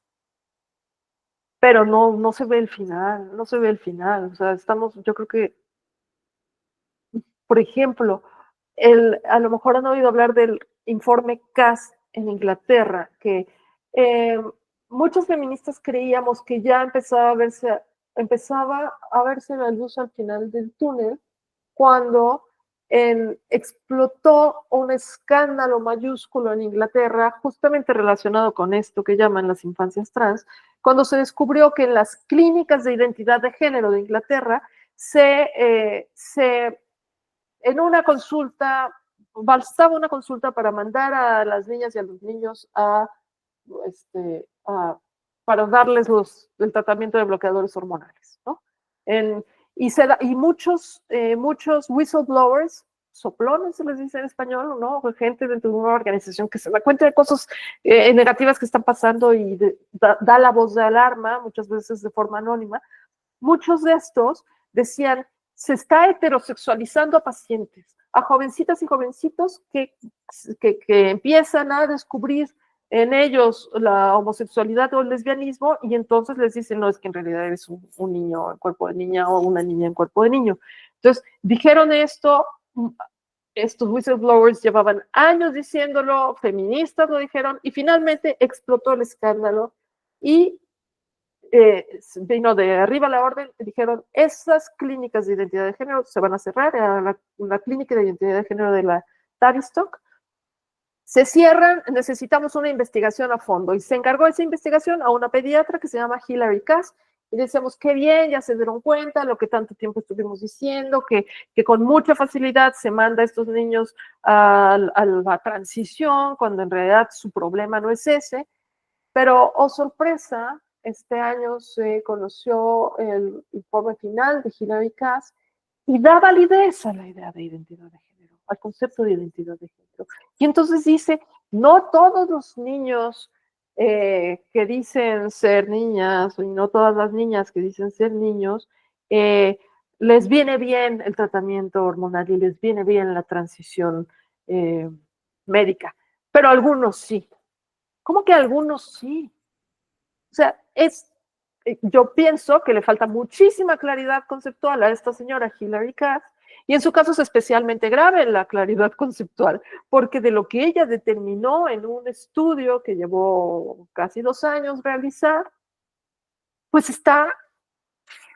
pero no se ve el final, no se ve el final. O sea, yo creo que, por ejemplo, a lo mejor han oído hablar del informe Cass en Inglaterra, que muchos feministas creíamos que ya empezaba a verse la luz al final del túnel cuando explotó un escándalo mayúsculo en Inglaterra, justamente relacionado con esto que llaman las infancias trans, cuando se descubrió que en las clínicas de identidad de género de Inglaterra, en una consulta, bastaba una consulta para mandar a las niñas y a los niños para darles el tratamiento de bloqueadores hormonales, ¿no? Y muchos whistleblowers, soplones se les dice en español, ¿no? Gente dentro de una organización que se da cuenta de cosas negativas que están pasando y da la voz de alarma, muchas veces de forma anónima. Muchos de estos decían, se está heterosexualizando a pacientes, a jovencitas y jovencitos que empiezan a descubrir en ellos la homosexualidad o el lesbianismo, y entonces les dicen, no, es que en realidad eres un niño en cuerpo de niña o una niña en cuerpo de niño. Entonces, dijeron esto, estos whistleblowers llevaban años diciéndolo, feministas lo dijeron, y finalmente explotó el escándalo, y vino de arriba la orden, y dijeron, esas clínicas de identidad de género se van a cerrar, la clínica de identidad de género de la Tavistock, se cierran, necesitamos una investigación a fondo, y se encargó esa investigación a una pediatra que se llama Hilary Cass, y decíamos, qué bien, ya se dieron cuenta, lo que tanto tiempo estuvimos diciendo, que con mucha facilidad se manda a estos niños a la transición, cuando en realidad su problema no es ese, pero, oh sorpresa, este año se conoció el informe final de Hilary Cass y da validez a la idea de identidad de género, al concepto de identidad de género. Y entonces dice, no todos los niños que dicen ser niñas, y no todas las niñas que dicen ser niños, les viene bien el tratamiento hormonal y les viene bien la transición médica, pero algunos sí. ¿Cómo que algunos sí? O sea, yo pienso que le falta muchísima claridad conceptual a esta señora Hilary Cass, y en su caso es especialmente grave la claridad conceptual, porque de lo que ella determinó en un estudio que llevó casi 2 años realizar, pues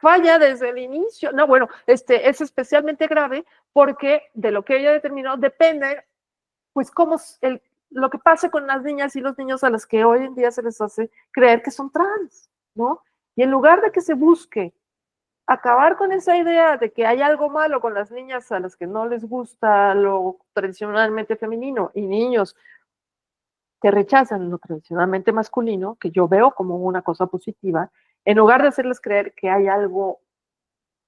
falla desde el inicio. No, bueno, es especialmente grave porque de lo que ella determinó depende, pues, lo que pase con las niñas y los niños a los que hoy en día se les hace creer que son trans, ¿no? Y en lugar de que se busque acabar con esa idea de que hay algo malo con las niñas a las que no les gusta lo tradicionalmente femenino y niños que rechazan lo tradicionalmente masculino, que yo veo como una cosa positiva, en lugar de hacerles creer que hay algo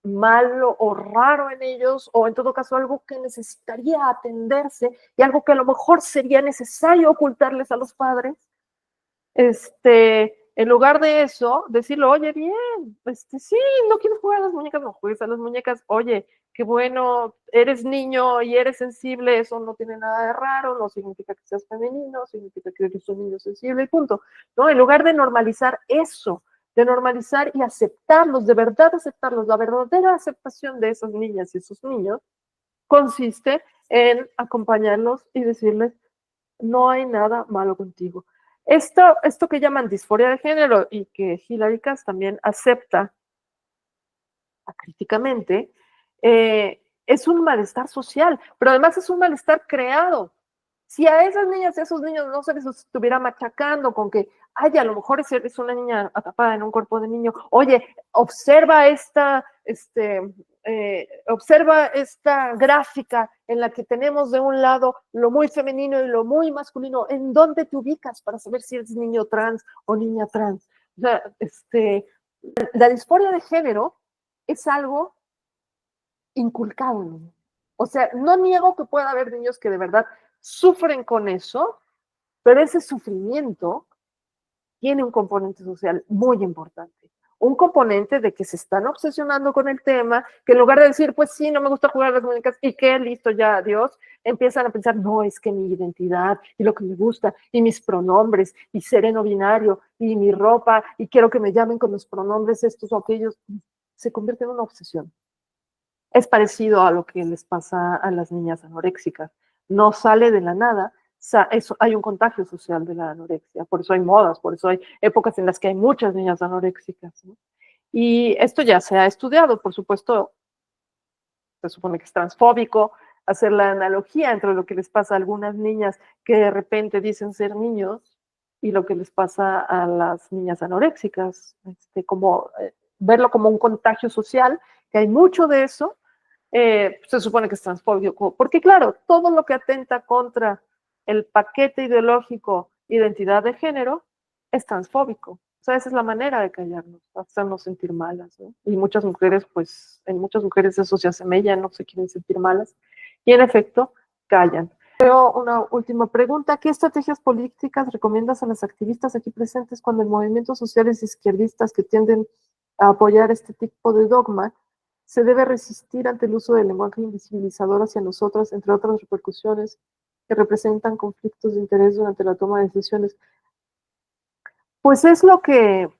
malo o raro en ellos, o en todo caso algo que necesitaría atenderse y algo que a lo mejor sería necesario ocultarles a los padres, en lugar de eso, decirlo, oye, bien, sí, no quieres jugar a las muñecas, no juegues a las muñecas, oye, qué bueno, eres niño y eres sensible, eso no tiene nada de raro, no significa que seas femenino, significa que eres un niño sensible y punto, ¿no? En lugar de normalizar eso, de normalizar y aceptarlos, de verdad aceptarlos, la verdadera aceptación de esas niñas y esos niños consiste en acompañarlos y decirles, no hay nada malo contigo. Esto que llaman disforia de género y que Hilary Cass también acepta críticamente, es un malestar social, pero además es un malestar creado. Si a esas niñas y a esos niños no se les estuviera machacando con que, ay, a lo mejor es una niña atrapada en un cuerpo de niño, oye, observa esta gráfica en la que tenemos de un lado lo muy femenino y lo muy masculino, ¿en dónde te ubicas para saber si eres niño trans o niña trans? O sea, la disforia de género es algo inculcado en mí. O sea, no niego que pueda haber niños que de verdad sufren con eso, pero ese sufrimiento tiene un componente social muy importante. Un componente de que se están obsesionando con el tema, que en lugar de decir, pues sí, no me gusta jugar a las muñecas, y que listo, ya, adiós, empiezan a pensar, no, es que mi identidad, y lo que me gusta, y mis pronombres, y ser no binario, y mi ropa, y quiero que me llamen con los pronombres estos o aquellos, se convierte en una obsesión. Es parecido a lo que les pasa a las niñas anoréxicas. No sale de la nada, hay un contagio social de la anorexia, por eso hay modas, por eso hay épocas en las que hay muchas niñas anoréxicas, ¿no? Y esto ya se ha estudiado, por supuesto, se supone que es transfóbico hacer la analogía entre lo que les pasa a algunas niñas que de repente dicen ser niños y lo que les pasa a las niñas anoréxicas, verlo como un contagio social, que hay mucho de eso, se supone que es transfóbico, porque claro, todo lo que atenta contra el paquete ideológico identidad de género es transfóbico. O sea, esa es la manera de callarnos, hacernos sentir malas, ¿no? Y muchas mujeres, pues, en muchas mujeres eso se asemella, no se quieren sentir malas, y en efecto, callan. Pero una última pregunta, ¿qué estrategias políticas recomiendas a las activistas aquí presentes cuando en movimientos sociales izquierdistas que tienden a apoyar este tipo de dogma se debe resistir ante el uso del lenguaje invisibilizador hacia nosotras, entre otras repercusiones que representan conflictos de interés durante la toma de decisiones? Pues es lo que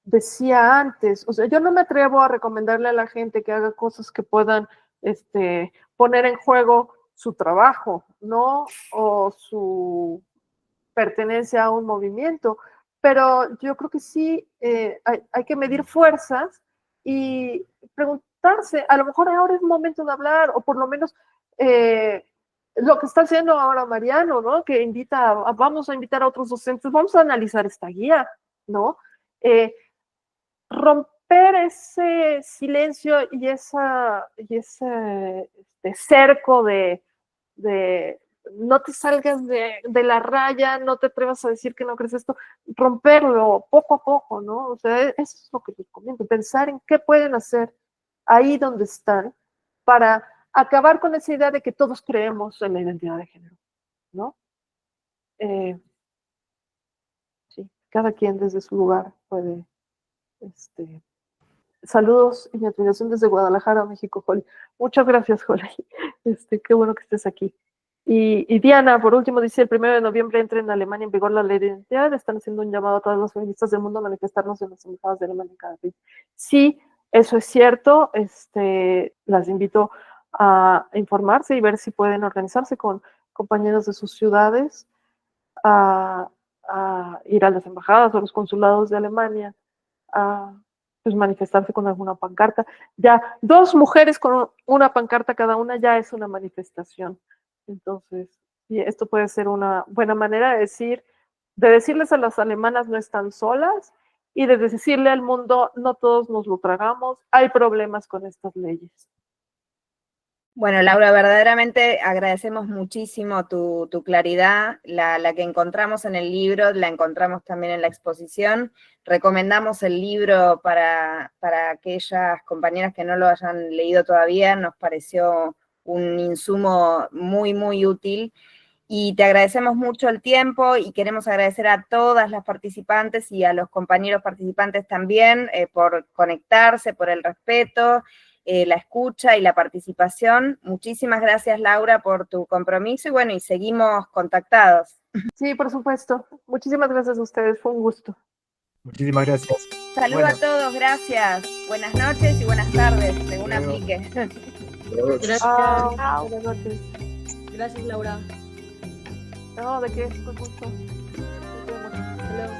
decía antes, o sea, yo no me atrevo a recomendarle a la gente que haga cosas que puedan poner en juego su trabajo, ¿no? O su pertenencia a un movimiento, pero yo creo que sí hay que medir fuerzas y preguntarse, a lo mejor ahora es momento de hablar, o por lo menos lo que está haciendo ahora Mariano, ¿no? Que vamos a invitar a otros docentes, vamos a analizar esta guía, ¿no? Romper ese silencio y ese cerco de no te salgas de la raya, no te atrevas a decir que no crees esto, romperlo poco a poco, ¿no? O sea, eso es lo que les comento, pensar en qué pueden hacer ahí donde están para acabar con esa idea de que todos creemos en la identidad de género, ¿no? Sí, cada quien desde su lugar puede, saludos y mi admiración desde Guadalajara, México, Holly. Muchas gracias, Holly. Qué bueno que estés aquí. Y Diana, por último, dice, el 1 de noviembre entra en Alemania en vigor la ley de identidad. Están haciendo un llamado a todas las feministas del mundo a manifestarnos en las embajadas de Alemania en cada país. Sí, eso es cierto. Las invito a informarse y ver si pueden organizarse con compañeros de sus ciudades a ir a las embajadas o los consulados de Alemania a pues manifestarse con alguna pancarta. Ya 2 mujeres con una pancarta cada una ya es una manifestación. Entonces, sí, esto puede ser una buena manera de decirles a las alemanas no están solas y de decirle al mundo no todos nos lo tragamos, hay problemas con estas leyes. Bueno, Laura, verdaderamente agradecemos muchísimo tu claridad, la que encontramos en el libro, la encontramos también en la exposición. Recomendamos el libro para aquellas compañeras que no lo hayan leído todavía, nos pareció un insumo muy, muy útil. Y te agradecemos mucho el tiempo y queremos agradecer a todas las participantes y a los compañeros participantes también por conectarse, por el respeto, la escucha y la participación. Muchísimas gracias, Laura, por tu compromiso y bueno, y seguimos contactados. Sí, por supuesto. Muchísimas gracias a ustedes, fue un gusto. Muchísimas gracias. Saludos a todos, gracias. Buenas noches y buenas tardes, según aplique. Gracias. Buenas noches. Gracias, Laura. No, ¿de qué? Con gusto. Nos vemos. Hasta luego.